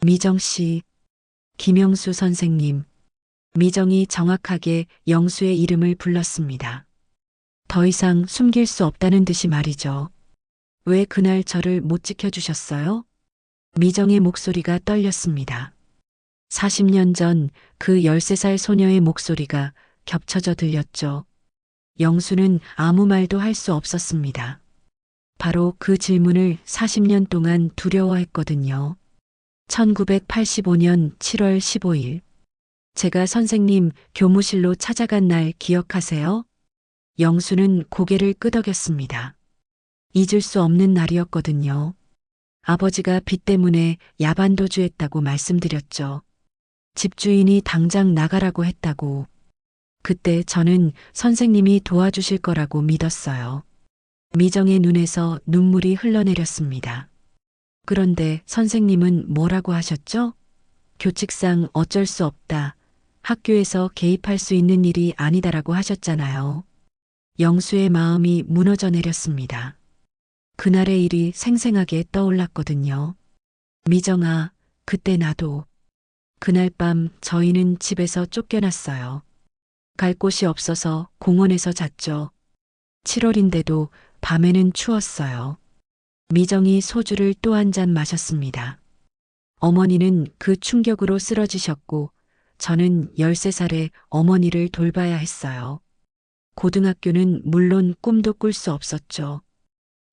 미정 씨, 김영수 선생님, 미정이 정확하게 영수의 이름을 불렀습니다. 더 이상 숨길 수 없다는 듯이 말이죠. 왜 그날 저를 못 지켜주셨어요? 미정의 목소리가 떨렸습니다. 40년 전 그 13살 소녀의 목소리가 겹쳐져 들렸죠. 영수는 아무 말도 할 수 없었습니다. 바로 그 질문을 40년 동안 두려워했거든요. 1985년 7월 15일. 제가 선생님 교무실로 찾아간 날 기억하세요? 영수는 고개를 끄덕였습니다. 잊을 수 없는 날이었거든요. 아버지가 빚 때문에 야반도주했다고 말씀드렸죠. 집주인이 당장 나가라고 했다고. 그때 저는 선생님이 도와주실 거라고 믿었어요. 미정의 눈에서 눈물이 흘러내렸습니다. 그런데 선생님은 뭐라고 하셨죠? 교칙상 어쩔 수 없다. 학교에서 개입할 수 있는 일이 아니다라고 하셨잖아요. 영수의 마음이 무너져 내렸습니다. 그날의 일이 생생하게 떠올랐거든요. 미정아, 그때 나도. 그날 밤 저희는 집에서 쫓겨났어요. 갈 곳이 없어서 공원에서 잤죠. 7월인데도 밤에는 추웠어요. 미정이 소주를 또 한 잔 마셨습니다. 어머니는 그 충격으로 쓰러지셨고 저는 13살에 어머니를 돌봐야 했어요. 고등학교는 물론 꿈도 꿀 수 없었죠.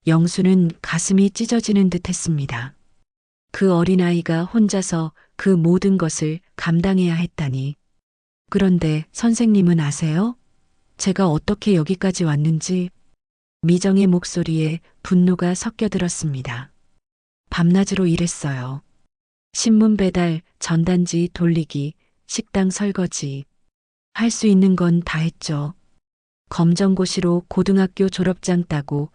영수는 가슴이 찢어지는 듯 했습니다. 그 어린아이가 혼자서 그 모든 것을 감당해야 했다니. 그런데 선생님은 아세요? 제가 어떻게 여기까지 왔는지. 미정의 목소리에 분노가 섞여 들었습니다. 밤낮으로 일했어요. 신문 배달, 전단지 돌리기, 식당 설거지. 할 수 있는 건 다 했죠. 검정고시로 고등학교 졸업장 따고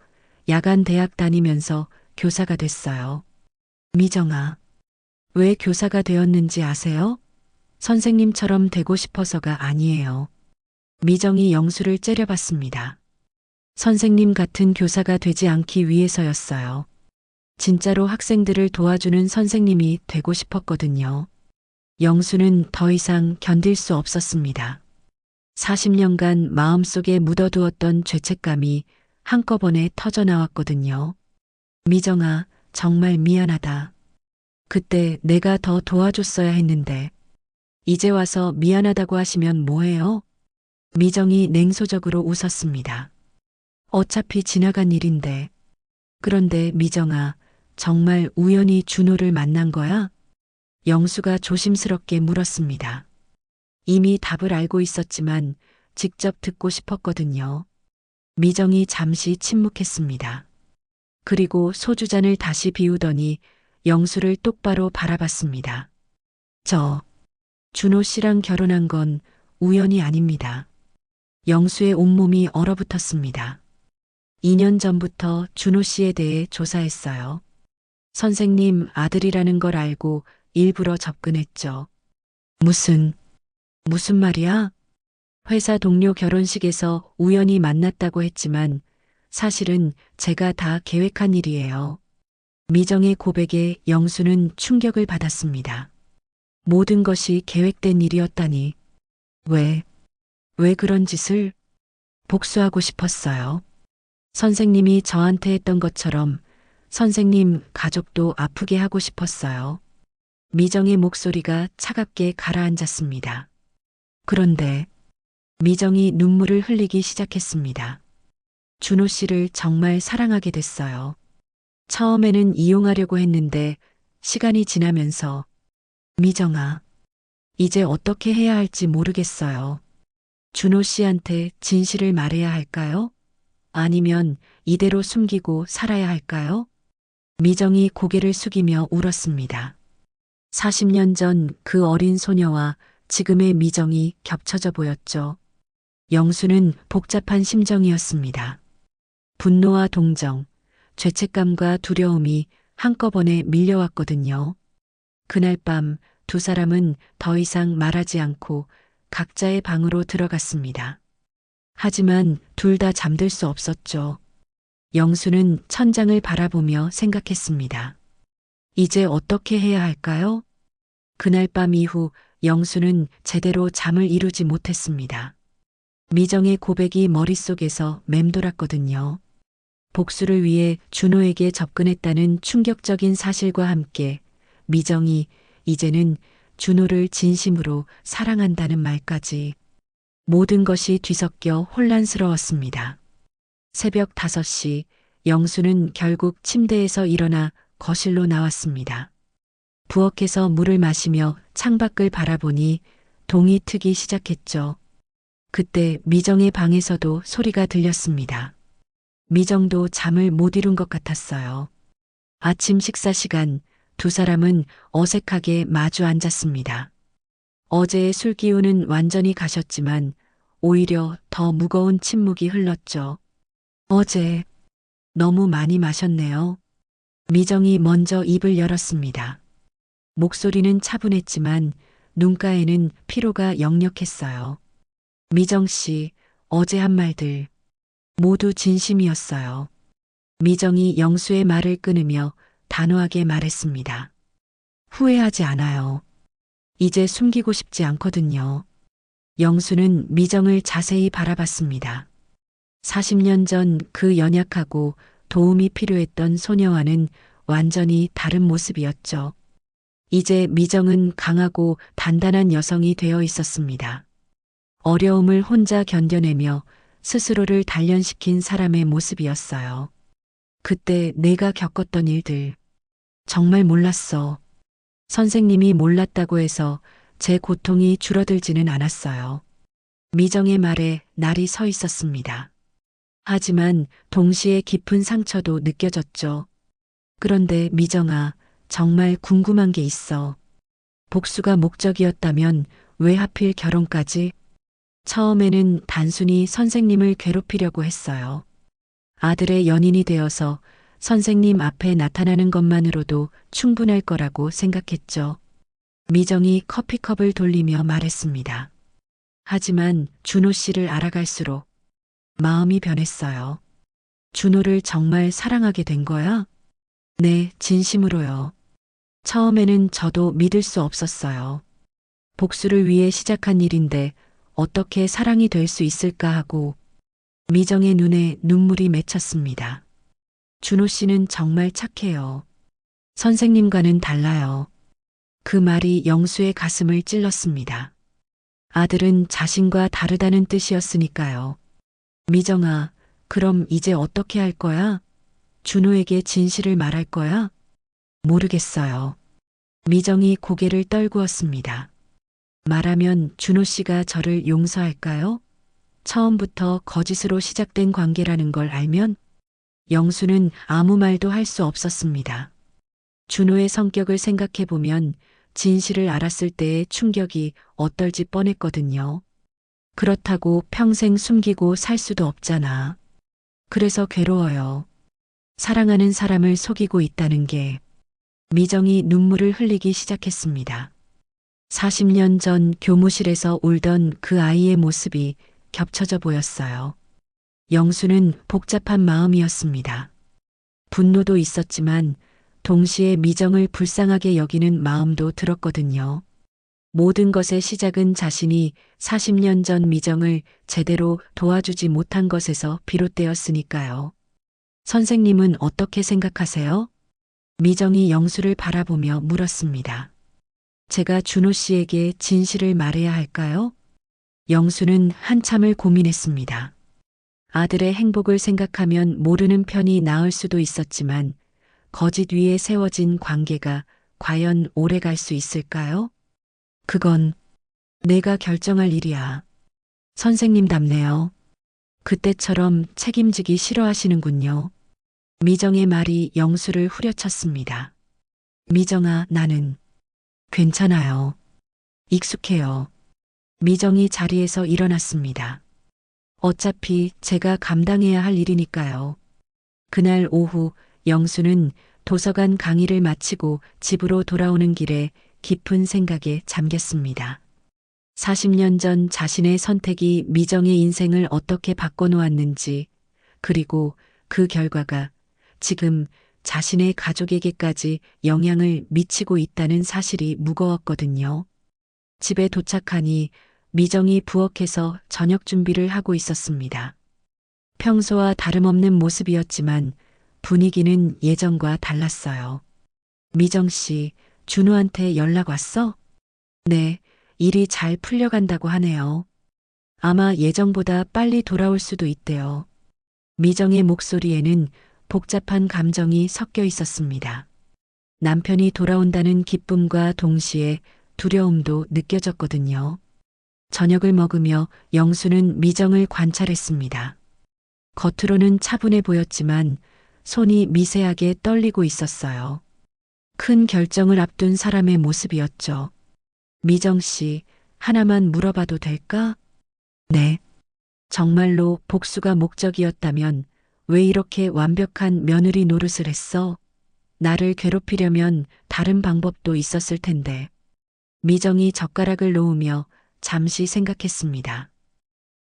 야간 대학 다니면서 교사가 됐어요. 미정아, 왜 교사가 되었는지 아세요? 선생님처럼 되고 싶어서가 아니에요. 미정이 영수를 째려봤습니다. 선생님 같은 교사가 되지 않기 위해서였어요. 진짜로 학생들을 도와주는 선생님이 되고 싶었거든요. 영수는 더 이상 견딜 수 없었습니다. 40년간 마음속에 묻어두었던 죄책감이 한꺼번에 터져나왔거든요. 미정아, 정말 미안하다. 그때 내가 더 도와줬어야 했는데. 이제 와서 미안하다고 하시면 뭐해요? 미정이 냉소적으로 웃었습니다. 어차피 지나간 일인데. 그런데 미정아, 정말 우연히 준호를 만난 거야? 영수가 조심스럽게 물었습니다. 이미 답을 알고 있었지만 직접 듣고 싶었거든요. 미정이 잠시 침묵했습니다. 그리고 소주잔을 다시 비우더니 영수를 똑바로 바라봤습니다. 준호 씨랑 결혼한 건 우연이 아닙니다. 영수의 온몸이 얼어붙었습니다. 2년 전부터 준호 씨에 대해 조사했어요. 선생님 아들이라는 걸 알고 일부러 접근했죠. 무슨 말이야? 회사 동료 결혼식에서 우연히 만났다고 했지만 사실은 제가 다 계획한 일이에요. 미정의 고백에 영수는 충격을 받았습니다. 모든 것이 계획된 일이었다니. 왜 그런 짓을? 복수하고 싶었어요. 선생님이 저한테 했던 것처럼 선생님 가족도 아프게 하고 싶었어요. 미정의 목소리가 차갑게 가라앉았습니다. 그런데 미정이 눈물을 흘리기 시작했습니다. 준호 씨를 정말 사랑하게 됐어요. 처음에는 이용하려고 했는데 시간이 지나면서 미정아, 이제 어떻게 해야 할지 모르겠어요. 준호 씨한테 진실을 말해야 할까요? 아니면 이대로 숨기고 살아야 할까요? 미정이 고개를 숙이며 울었습니다. 40년 전 그 어린 소녀와 지금의 미정이 겹쳐져 보였죠. 영수는 복잡한 심정이었습니다. 분노와 동정, 죄책감과 두려움이 한꺼번에 밀려왔거든요. 그날 밤 두 사람은 더 이상 말하지 않고 각자의 방으로 들어갔습니다. 하지만 둘 다 잠들 수 없었죠. 영수는 천장을 바라보며 생각했습니다. 이제 어떻게 해야 할까요? 그날 밤 이후 영수는 제대로 잠을 이루지 못했습니다. 미정의 고백이 머릿속에서 맴돌았거든요. 복수를 위해 준호에게 접근했다는 충격적인 사실과 함께 미정이 이제는 준호를 진심으로 사랑한다는 말까지 모든 것이 뒤섞여 혼란스러웠습니다. 새벽 5시 영수는 결국 침대에서 일어나 거실로 나왔습니다. 부엌에서 물을 마시며 창밖을 바라보니 동이 트기 시작했죠. 그때 미정의 방에서도 소리가 들렸습니다. 미정도 잠을 못 이룬 것 같았어요. 아침 식사 시간 두 사람은 어색하게 마주 앉았습니다. 어제의 술 기운은 완전히 가셨지만 오히려 더 무거운 침묵이 흘렀죠. 어제 너무 많이 마셨네요. 미정이 먼저 입을 열었습니다. 목소리는 차분했지만 눈가에는 피로가 역력했어요. 미정 씨, 어제 한 말들 모두 진심이었어요. 미정이 영수의 말을 끊으며 단호하게 말했습니다. 후회하지 않아요. 이제 숨기고 싶지 않거든요. 영수는 미정을 자세히 바라봤습니다. 40년 전 그 연약하고 도움이 필요했던 소녀와는 완전히 다른 모습이었죠. 이제 미정은 강하고 단단한 여성이 되어 있었습니다. 어려움을 혼자 견뎌내며 스스로를 단련시킨 사람의 모습이었어요. 그때 내가 겪었던 일들 정말 몰랐어. 선생님이 몰랐다고 해서 제 고통이 줄어들지는 않았어요. 미정의 말에 날이 서 있었습니다. 하지만 동시에 깊은 상처도 느껴졌죠. 그런데 미정아, 정말 궁금한 게 있어. 복수가 목적이었다면 왜 하필 결혼까지? 처음에는 단순히 선생님을 괴롭히려고 했어요. 아들의 연인이 되어서 선생님 앞에 나타나는 것만으로도 충분할 거라고 생각했죠. 미정이 커피컵을 돌리며 말했습니다. 하지만 준호 씨를 알아갈수록 마음이 변했어요. 준호를 정말 사랑하게 된 거야? 네, 진심으로요. 처음에는 저도 믿을 수 없었어요. 복수를 위해 시작한 일인데 어떻게 사랑이 될 수 있을까 하고 미정의 눈에 눈물이 맺혔습니다. 준호 씨는 정말 착해요. 선생님과는 달라요. 그 말이 영수의 가슴을 찔렀습니다. 아들은 자신과 다르다는 뜻이었으니까요. 미정아, 그럼 이제 어떻게 할 거야? 준호에게 진실을 말할 거야? 모르겠어요. 미정이 고개를 떨구었습니다. 말하면 준호 씨가 저를 용서할까요? 처음부터 거짓으로 시작된 관계라는 걸 알면 영수는 아무 말도 할 수 없었습니다. 준호의 성격을 생각해보면 진실을 알았을 때의 충격이 어떨지 뻔했거든요. 그렇다고 평생 숨기고 살 수도 없잖아. 그래서 괴로워요. 사랑하는 사람을 속이고 있다는 게. 미정이 눈물을 흘리기 시작했습니다. 40년 전 교무실에서 울던 그 아이의 모습이 겹쳐져 보였어요. 영수는 복잡한 마음이었습니다. 분노도 있었지만 동시에 미정을 불쌍하게 여기는 마음도 들었거든요. 모든 것의 시작은 자신이 40년 전 미정을 제대로 도와주지 못한 것에서 비롯되었으니까요. 선생님은 어떻게 생각하세요? 미정이 영수를 바라보며 물었습니다. 제가 준호 씨에게 진실을 말해야 할까요? 영수는 한참을 고민했습니다. 아들의 행복을 생각하면 모르는 편이 나을 수도 있었지만 거짓 위에 세워진 관계가 과연 오래 갈 수 있을까요? 그건 내가 결정할 일이야. 선생님답네요. 그때처럼 책임지기 싫어하시는군요. 미정의 말이 영수를 후려쳤습니다. 미정아, 나는 괜찮아요. 익숙해요. 미정이 자리에서 일어났습니다. 어차피 제가 감당해야 할 일이니까요. 그날 오후 영수는 도서관 강의를 마치고 집으로 돌아오는 길에 깊은 생각에 잠겼습니다. 40년 전 자신의 선택이 미정의 인생을 어떻게 바꿔놓았는지, 그리고 그 결과가 지금 자신의 가족에게까지 영향을 미치고 있다는 사실이 무거웠거든요. 집에 도착하니 미정이 부엌에서 저녁 준비를 하고 있었습니다. 평소와 다름없는 모습이었지만 분위기는 예전과 달랐어요. 미정 씨, 준호한테 연락 왔어? 네, 일이 잘 풀려간다고 하네요. 아마 예정보다 빨리 돌아올 수도 있대요. 미정의 목소리에는 복잡한 감정이 섞여 있었습니다. 남편이 돌아온다는 기쁨과 동시에 두려움도 느껴졌거든요. 저녁을 먹으며 영수는 미정을 관찰했습니다. 겉으로는 차분해 보였지만 손이 미세하게 떨리고 있었어요. 큰 결정을 앞둔 사람의 모습이었죠. 미정 씨, 하나만 물어봐도 될까? 네. 정말로 복수가 목적이었다면 왜 이렇게 완벽한 며느리 노릇을 했어? 나를 괴롭히려면 다른 방법도 있었을 텐데. 미정이 젓가락을 놓으며 잠시 생각했습니다.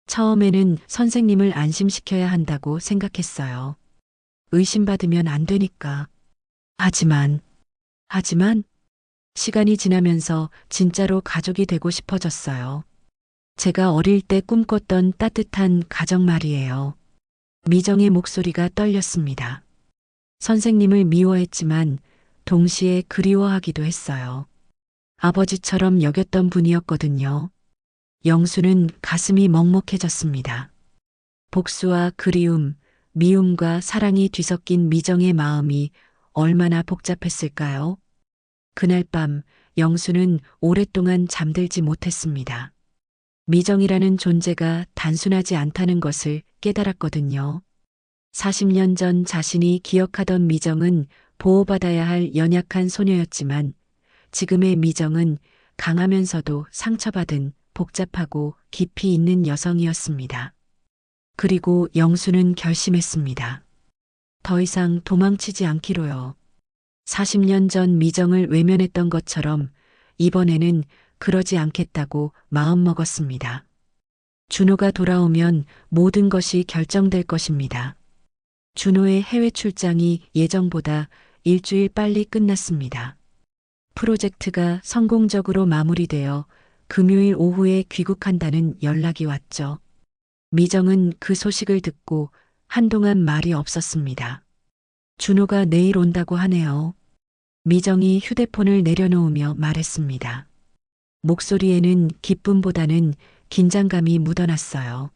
처음에는 선생님을 안심시켜야 한다고 생각했어요. 의심받으면 안 되니까. 하지만 시간이 지나면서 진짜로 가족이 되고 싶어졌어요. 제가 어릴 때 꿈꿨던 따뜻한 가정 말이에요. 미정의 목소리가 떨렸습니다. 선생님을 미워했지만 동시에 그리워하기도 했어요. 아버지처럼 여겼던 분이었거든요. 영수는 가슴이 먹먹해졌습니다. 복수와 그리움, 미움과 사랑이 뒤섞인 미정의 마음이 얼마나 복잡했을까요? 그날 밤 영수는 오랫동안 잠들지 못했습니다. 미정이라는 존재가 단순하지 않다는 것을 깨달았거든요. 40년 전 자신이 기억하던 미정은 보호받아야 할 연약한 소녀였지만 지금의 미정은 강하면서도 상처받은 복잡하고 깊이 있는 여성이었습니다. 그리고 영수는 결심했습니다. 더 이상 도망치지 않기로요. 40년 전 미정을 외면했던 것처럼 이번에는 그러지 않겠다고 마음먹었습니다. 준호가 돌아오면 모든 것이 결정될 것입니다. 준호의 해외 출장이 예정보다 일주일 빨리 끝났습니다. 프로젝트가 성공적으로 마무리되어 금요일 오후에 귀국한다는 연락이 왔죠. 미정은 그 소식을 듣고 한동안 말이 없었습니다. 준호가 내일 온다고 하네요. 미정이 휴대폰을 내려놓으며 말했습니다. 목소리에는 기쁨보다는 긴장감이 묻어났어요.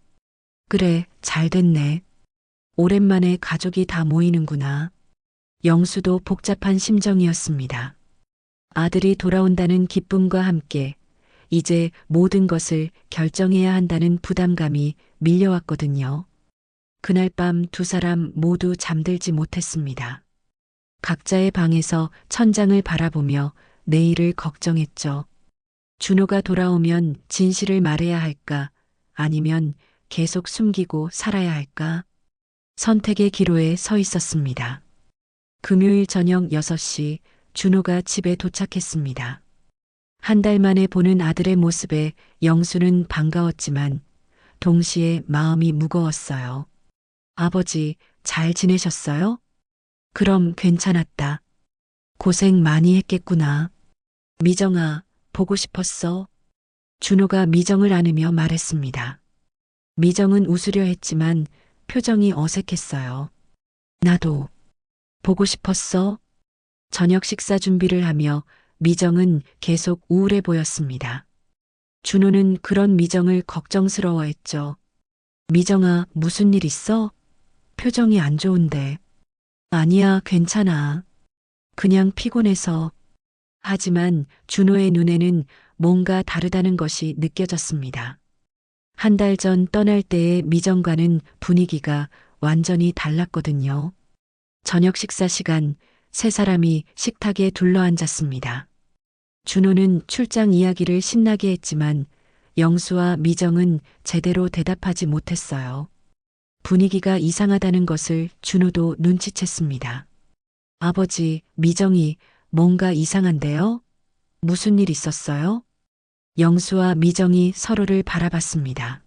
그래, 잘 됐네. 오랜만에 가족이 다 모이는구나. 영수도 복잡한 심정이었습니다. 아들이 돌아온다는 기쁨과 함께 이제 모든 것을 결정해야 한다는 부담감이 밀려왔거든요. 그날 밤 두 사람 모두 잠들지 못했습니다. 각자의 방에서 천장을 바라보며 내일을 걱정했죠. 준호가 돌아오면 진실을 말해야 할까? 아니면 계속 숨기고 살아야 할까? 선택의 기로에 서 있었습니다. 금요일 저녁 6시 준호가 집에 도착했습니다. 한 달 만에 보는 아들의 모습에 영수는 반가웠지만 동시에 마음이 무거웠어요. 아버지, 잘 지내셨어요? 그럼 괜찮았다. 고생 많이 했겠구나. 미정아, 보고 싶었어. 준호가 미정을 안으며 말했습니다. 미정은 웃으려 했지만 표정이 어색했어요. 나도 보고 싶었어. 저녁 식사 준비를 하며 미정은 계속 우울해 보였습니다. 준호는 그런 미정을 걱정스러워했죠. 미정아, 무슨 일 있어? 표정이 안 좋은데. 아니야, 괜찮아. 그냥 피곤해서. 하지만 준호의 눈에는 뭔가 다르다는 것이 느껴졌습니다. 한 달 전 떠날 때의 미정과는 분위기가 완전히 달랐거든요. 저녁 식사 시간, 세 사람이 식탁에 둘러앉았습니다. 준호는 출장 이야기를 신나게 했지만 영수와 미정은 제대로 대답하지 못했어요. 분위기가 이상하다는 것을 준호도 눈치챘습니다. 아버지, 미정이 뭔가 이상한데요? 무슨 일 있었어요? 영수와 미정이 서로를 바라봤습니다.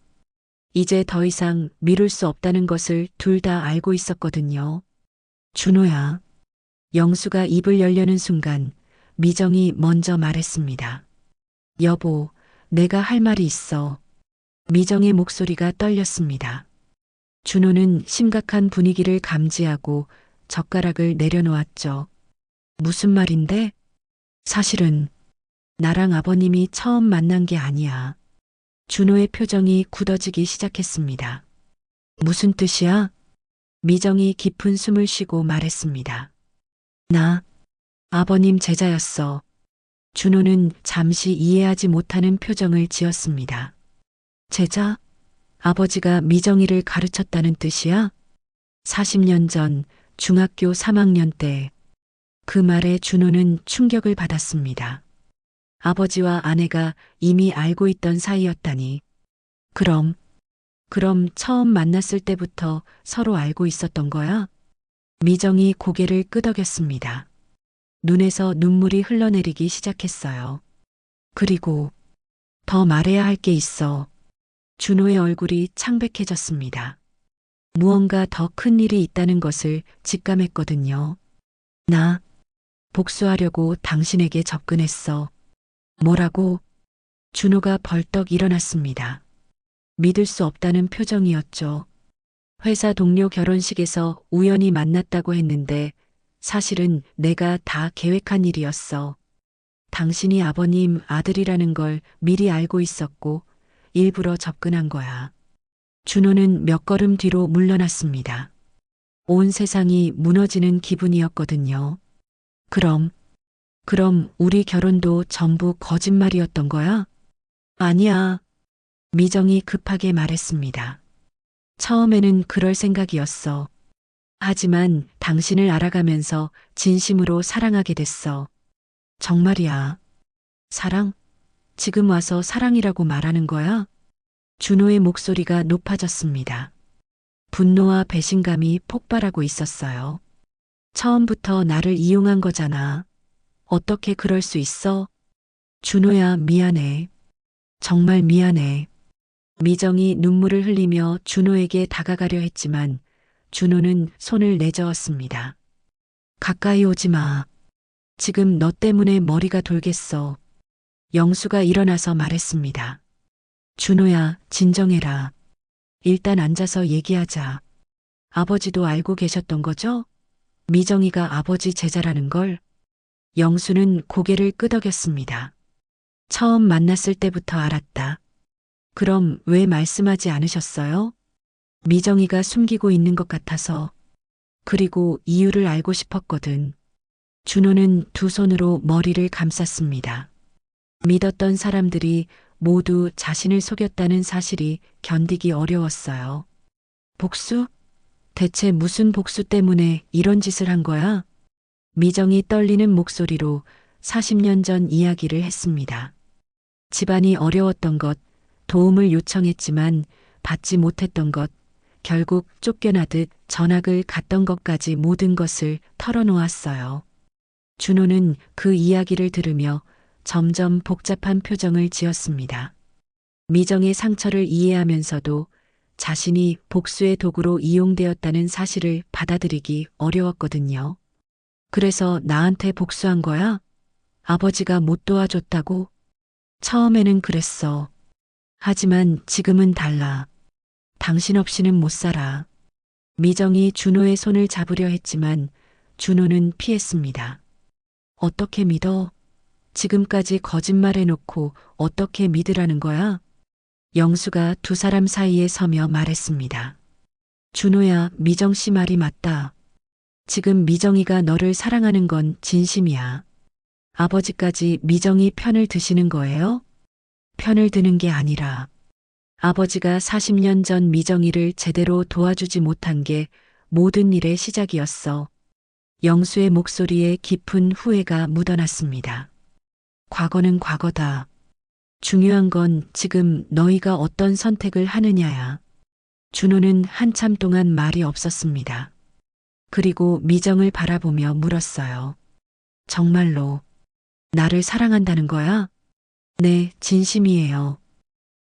이제 더 이상 미룰 수 없다는 것을 둘 다 알고 있었거든요. 준호야. 영수가 입을 열려는 순간 미정이 먼저 말했습니다. 여보, 내가 할 말이 있어. 미정의 목소리가 떨렸습니다. 준호는 심각한 분위기를 감지하고 젓가락을 내려놓았죠. 무슨 말인데? 사실은 나랑 아버님이 처음 만난 게 아니야. 준호의 표정이 굳어지기 시작했습니다. 무슨 뜻이야? 미정이 깊은 숨을 쉬고 말했습니다. 나 아버님 제자였어. 준호는 잠시 이해하지 못하는 표정을 지었습니다. 제자? 아버지가 미정이를 가르쳤다는 뜻이야? 40년 전 중학교 3학년 때 그 말에 준호는 충격을 받았습니다. 아버지와 아내가 이미 알고 있던 사이였다니. 그럼 처음 만났을 때부터 서로 알고 있었던 거야? 미정이 고개를 끄덕였습니다. 눈에서 눈물이 흘러내리기 시작했어요. 그리고 더 말해야 할 게 있어. 준호의 얼굴이 창백해졌습니다. 무언가 더 큰 일이 있다는 것을 직감했거든요. 나 복수하려고 당신에게 접근했어. 뭐라고? 준호가 벌떡 일어났습니다. 믿을 수 없다는 표정이었죠. 회사 동료 결혼식에서 우연히 만났다고 했는데 사실은 내가 다 계획한 일이었어. 당신이 아버님 아들이라는 걸 미리 알고 있었고 일부러 접근한 거야. 준호는 몇 걸음 뒤로 물러났습니다. 온 세상이 무너지는 기분이었거든요. 그럼 우리 결혼도 전부 거짓말이었던 거야? 아니야. 미정이 급하게 말했습니다. 처음에는 그럴 생각이었어. 하지만 당신을 알아가면서 진심으로 사랑하게 됐어. 정말이야. 사랑? 지금 와서 사랑이라고 말하는 거야? 준호의 목소리가 높아졌습니다. 분노와 배신감이 폭발하고 있었어요. 처음부터 나를 이용한 거잖아. 어떻게 그럴 수 있어? 준호야, 미안해. 정말 미안해. 미정이 눈물을 흘리며 준호에게 다가가려 했지만 준호는 손을 내저었습니다. 가까이 오지 마. 지금 너 때문에 머리가 돌겠어. 영수가 일어나서 말했습니다. 준호야, 진정해라. 일단 앉아서 얘기하자. 아버지도 알고 계셨던 거죠? 미정이가 아버지 제자라는 걸? 영수는 고개를 끄덕였습니다. 처음 만났을 때부터 알았다. 그럼 왜 말씀하지 않으셨어요? 미정이가 숨기고 있는 것 같아서. 그리고 이유를 알고 싶었거든. 준호는 두 손으로 머리를 감쌌습니다. 믿었던 사람들이 모두 자신을 속였다는 사실이 견디기 어려웠어요. 복수? 대체 무슨 복수 때문에 이런 짓을 한 거야? 미정이 떨리는 목소리로 40년 전 이야기를 했습니다. 집안이 어려웠던 것, 도움을 요청했지만 받지 못했던 것, 결국 쫓겨나듯 전학을 갔던 것까지 모든 것을 털어놓았어요. 준호는 그 이야기를 들으며 점점 복잡한 표정을 지었습니다. 미정의 상처를 이해하면서도 자신이 복수의 도구로 이용되었다는 사실을 받아들이기 어려웠거든요. 그래서 나한테 복수한 거야? 아버지가 못 도와줬다고? 처음에는 그랬어. 하지만 지금은 달라. 당신 없이는 못 살아. 미정이 준호의 손을 잡으려 했지만 준호는 피했습니다. 어떻게 믿어? 지금까지 거짓말해놓고 어떻게 믿으라는 거야? 영수가 두 사람 사이에 서며 말했습니다. 준호야, 미정 씨 말이 맞다. 지금 미정이가 너를 사랑하는 건 진심이야. 아버지까지 미정이 편을 드시는 거예요? 편을 드는 게 아니라 아버지가 40년 전 미정이를 제대로 도와주지 못한 게 모든 일의 시작이었어. 영수의 목소리에 깊은 후회가 묻어났습니다. 과거는 과거다. 중요한 건 지금 너희가 어떤 선택을 하느냐야. 준호는 한참 동안 말이 없었습니다. 그리고 미정을 바라보며 물었어요. 정말로 나를 사랑한다는 거야? 네, 진심이에요.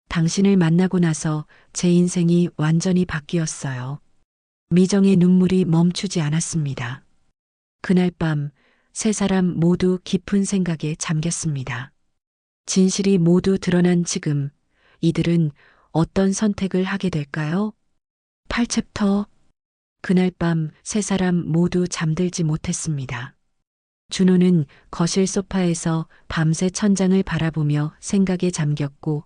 당신을 만나고 나서 제 인생이 완전히 바뀌었어요. 미정의 눈물이 멈추지 않았습니다. 그날 밤 세 사람 모두 깊은 생각에 잠겼습니다. 진실이 모두 드러난 지금 이들은 어떤 선택을 하게 될까요? 8챕터. 그날 밤 세 사람 모두 잠들지 못했습니다. 준호는 거실 소파에서 밤새 천장을 바라보며 생각에 잠겼고,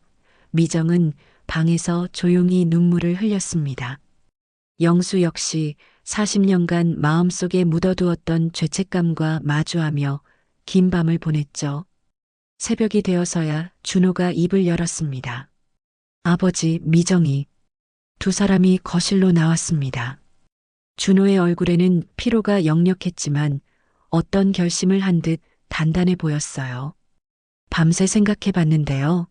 미정은 방에서 조용히 눈물을 흘렸습니다. 영수 역시 40년간 마음속에 묻어두었던 죄책감과 마주하며 긴 밤을 보냈죠. 새벽이 되어서야 준호가 입을 열었습니다. 아버지, 미정이. 두 사람이 거실로 나왔습니다. 준호의 얼굴에는 피로가 역력했지만 어떤 결심을 한 듯 단단해 보였어요. 밤새 생각해 봤는데요.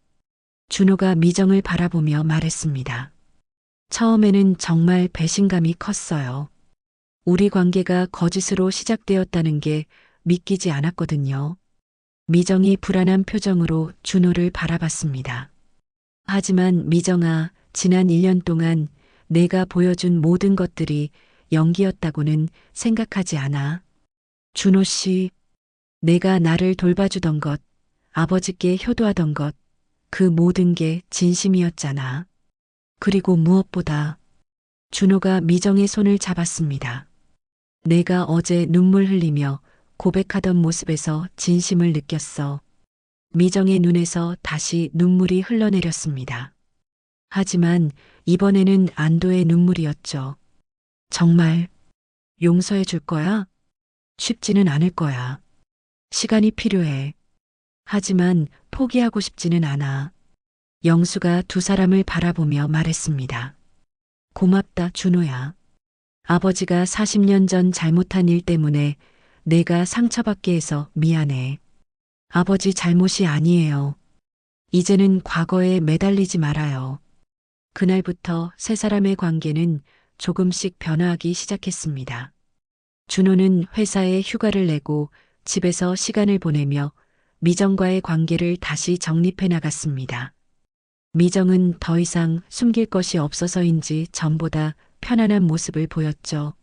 준호가 미정을 바라보며 말했습니다. 처음에는 정말 배신감이 컸어요. 우리 관계가 거짓으로 시작되었다는 게 믿기지 않았거든요. 미정이 불안한 표정으로 준호를 바라봤습니다. 하지만 미정아, 지난 1년 동안 내가 보여준 모든 것들이 연기였다고는 생각하지 않아. 준호 씨, 내가 나를 돌봐주던 것, 아버지께 효도하던 것, 그 모든 게 진심이었잖아. 그리고 무엇보다 준호가 미정의 손을 잡았습니다. 내가 어제 눈물 흘리며 고백하던 모습에서 진심을 느꼈어. 미정의 눈에서 다시 눈물이 흘러내렸습니다. 하지만 이번에는 안도의 눈물이었죠. 정말 용서해 줄 거야? 쉽지는 않을 거야. 시간이 필요해. 하지만 포기하고 싶지는 않아. 영수가 두 사람을 바라보며 말했습니다. 고맙다, 준호야. 아버지가 40년 전 잘못한 일 때문에 내가 상처받게 해서 미안해. 아버지 잘못이 아니에요. 이제는 과거에 매달리지 말아요. 그날부터 세 사람의 관계는 조금씩 변화하기 시작했습니다. 준호는 회사에 휴가를 내고 집에서 시간을 보내며 미정과의 관계를 다시 정립해 나갔습니다. 미정은 더 이상 숨길 것이 없어서인지 전보다 편안한 모습을 보였죠.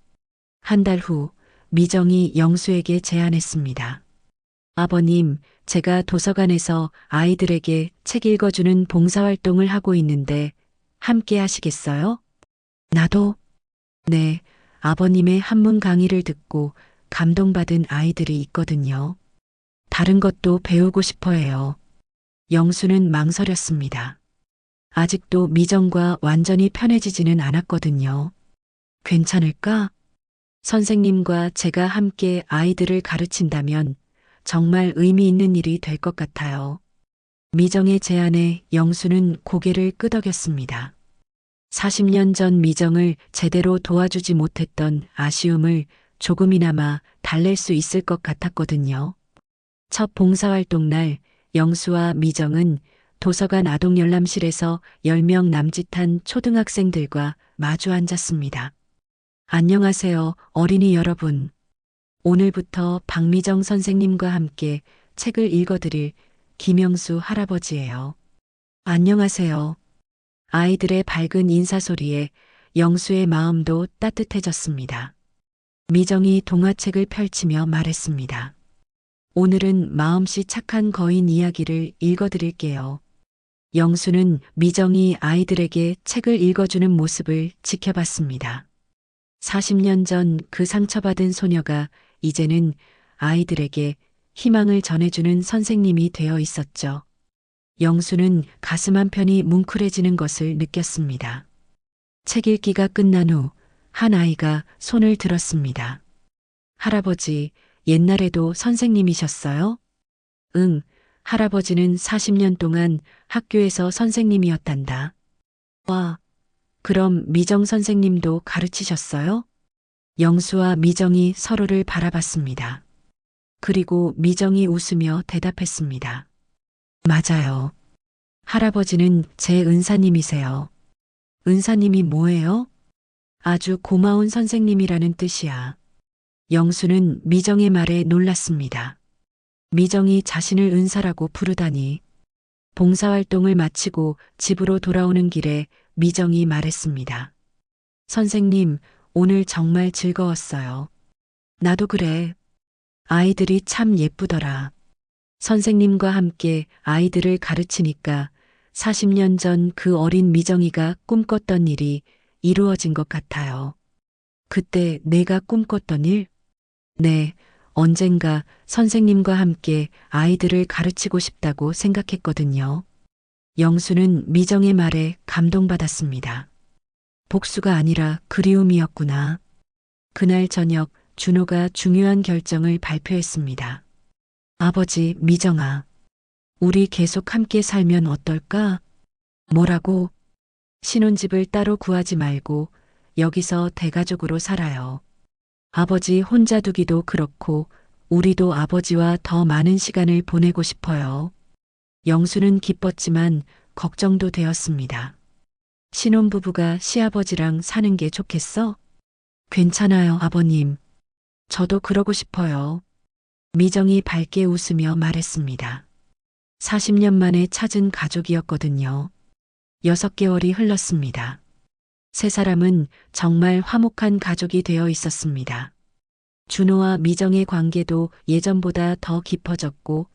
한 달 후 미정이 영수에게 제안했습니다. 아버님, 제가 도서관에서 아이들에게 책 읽어주는 봉사활동을 하고 있는데 함께 하시겠어요? 나도. 네, 아버님의 한문 강의를 듣고 감동받은 아이들이 있거든요. 다른 것도 배우고 싶어 해요. 영수는 망설였습니다. 아직도 미정과 완전히 편해지지는 않았거든요. 괜찮을까? 선생님과 제가 함께 아이들을 가르친다면 정말 의미 있는 일이 될 것 같아요. 미정의 제안에 영수는 고개를 끄덕였습니다. 40년 전 미정을 제대로 도와주지 못했던 아쉬움을 조금이나마 달랠 수 있을 것 같았거든요. 첫 봉사활동 날 영수와 미정은 도서관 아동열람실에서 10명 남짓한 초등학생들과 마주 앉았습니다. 안녕하세요, 어린이 여러분. 오늘부터 박미정 선생님과 함께 책을 읽어드릴 김영수 할아버지예요. 안녕하세요. 아이들의 밝은 인사소리에 영수의 마음도 따뜻해졌습니다. 미정이 동화책을 펼치며 말했습니다. 오늘은 마음씨 착한 거인 이야기를 읽어드릴게요. 영수는 미정이 아이들에게 책을 읽어주는 모습을 지켜봤습니다. 40년 전 그 상처받은 소녀가 이제는 아이들에게 희망을 전해주는 선생님이 되어 있었죠. 영수는 가슴 한편이 뭉클해지는 것을 느꼈습니다. 책 읽기가 끝난 후 한 아이가 손을 들었습니다. 할아버지, 옛날에도 선생님이셨어요? 응, 할아버지는 40년 동안 학교에서 선생님이었단다. 와, 그럼 미정 선생님도 가르치셨어요? 영수와 미정이 서로를 바라봤습니다. 그리고 미정이 웃으며 대답했습니다. 맞아요. 할아버지는 제 은사님이세요. 은사님이 뭐예요? 아주 고마운 선생님이라는 뜻이야. 영수는 미정의 말에 놀랐습니다. 미정이 자신을 은사라고 부르다니. 봉사활동을 마치고 집으로 돌아오는 길에 미정이 말했습니다. 선생님, 오늘 정말 즐거웠어요. 나도 그래. 아이들이 참 예쁘더라. 선생님과 함께 아이들을 가르치니까 40년 전 그 어린 미정이가 꿈꿨던 일이 이루어진 것 같아요. 그때 내가 꿈꿨던 일? 네, 언젠가 선생님과 함께 아이들을 가르치고 싶다고 생각했거든요. 영수는 미정의 말에 감동받았습니다. 복수가 아니라 그리움이었구나. 그날 저녁 준호가 중요한 결정을 발표했습니다. 아버지, 미정아. 우리 계속 함께 살면 어떨까? 뭐라고? 신혼집을 따로 구하지 말고 여기서 대가족으로 살아요. 아버지 혼자 두기도 그렇고 우리도 아버지와 더 많은 시간을 보내고 싶어요. 영수는 기뻤지만 걱정도 되었습니다. 신혼부부가 시아버지랑 사는 게 좋겠어? 괜찮아요, 아버님. 저도 그러고 싶어요. 미정이 밝게 웃으며 말했습니다. 40년 만에 찾은 가족이었거든요. 6개월이 흘렀습니다. 세 사람은 정말 화목한 가족이 되어 있었습니다. 준호와 미정의 관계도 예전보다 더 깊어졌고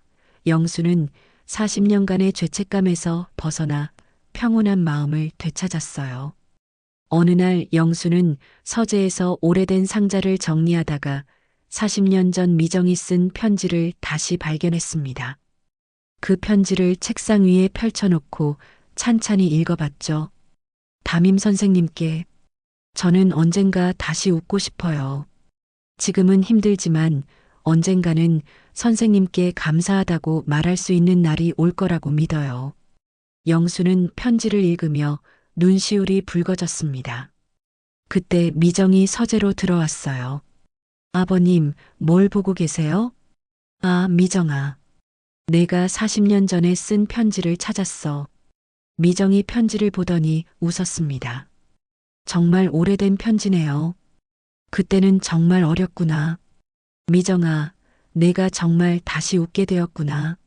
영수는 40년간의 죄책감에서 벗어나 평온한 마음을 되찾았어요. 어느 날 영수는 서재에서 오래된 상자를 정리하다가 40년 전 미정이 쓴 편지를 다시 발견했습니다. 그 편지를 책상 위에 펼쳐놓고 찬찬히 읽어봤죠. 담임 선생님께 저는 언젠가 다시 웃고 싶어요. 지금은 힘들지만 언젠가는 선생님께 감사하다고 말할 수 있는 날이 올 거라고 믿어요. 영수는 편지를 읽으며 눈시울이 붉어졌습니다. 그때 미정이 서재로 들어왔어요. 아버님, 뭘 보고 계세요? 아, 미정아. 내가 40년 전에 쓴 편지를 찾았어. 미정이 편지를 보더니 웃었습니다. 정말 오래된 편지네요. 그때는 정말 어렸구나. 미정아, 내가 정말 다시 웃게 되었구나.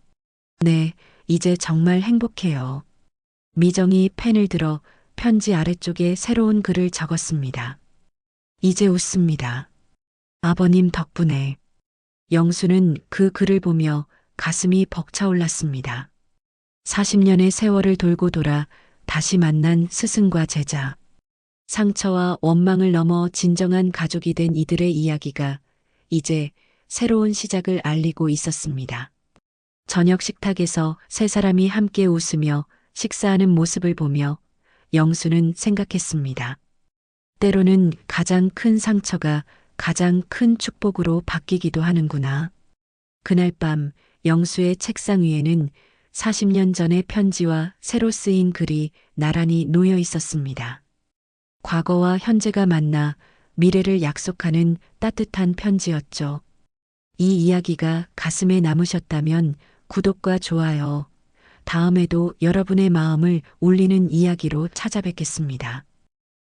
네, 이제 정말 행복해요. 미정이 펜을 들어 편지 아래쪽에 새로운 글을 적었습니다. 이제 웃습니다. 아버님 덕분에. 영수는 그 글을 보며 가슴이 벅차올랐습니다. 40년의 세월을 돌고 돌아 다시 만난 스승과 제자. 상처와 원망을 넘어 진정한 가족이 된 이들의 이야기가 이제 새로운 시작을 알리고 있었습니다. 저녁 식탁에서 세 사람이 함께 웃으며 식사하는 모습을 보며 영수는 생각했습니다. 때로는 가장 큰 상처가 가장 큰 축복으로 바뀌기도 하는구나. 그날 밤 영수의 책상 위에는 40년 전의 편지와 새로 쓰인 글이 나란히 놓여 있었습니다. 과거와 현재가 만나 미래를 약속하는 따뜻한 편지였죠. 이 이야기가 가슴에 남으셨다면 구독과 좋아요, 다음에도 여러분의 마음을 울리는 이야기로 찾아뵙겠습니다.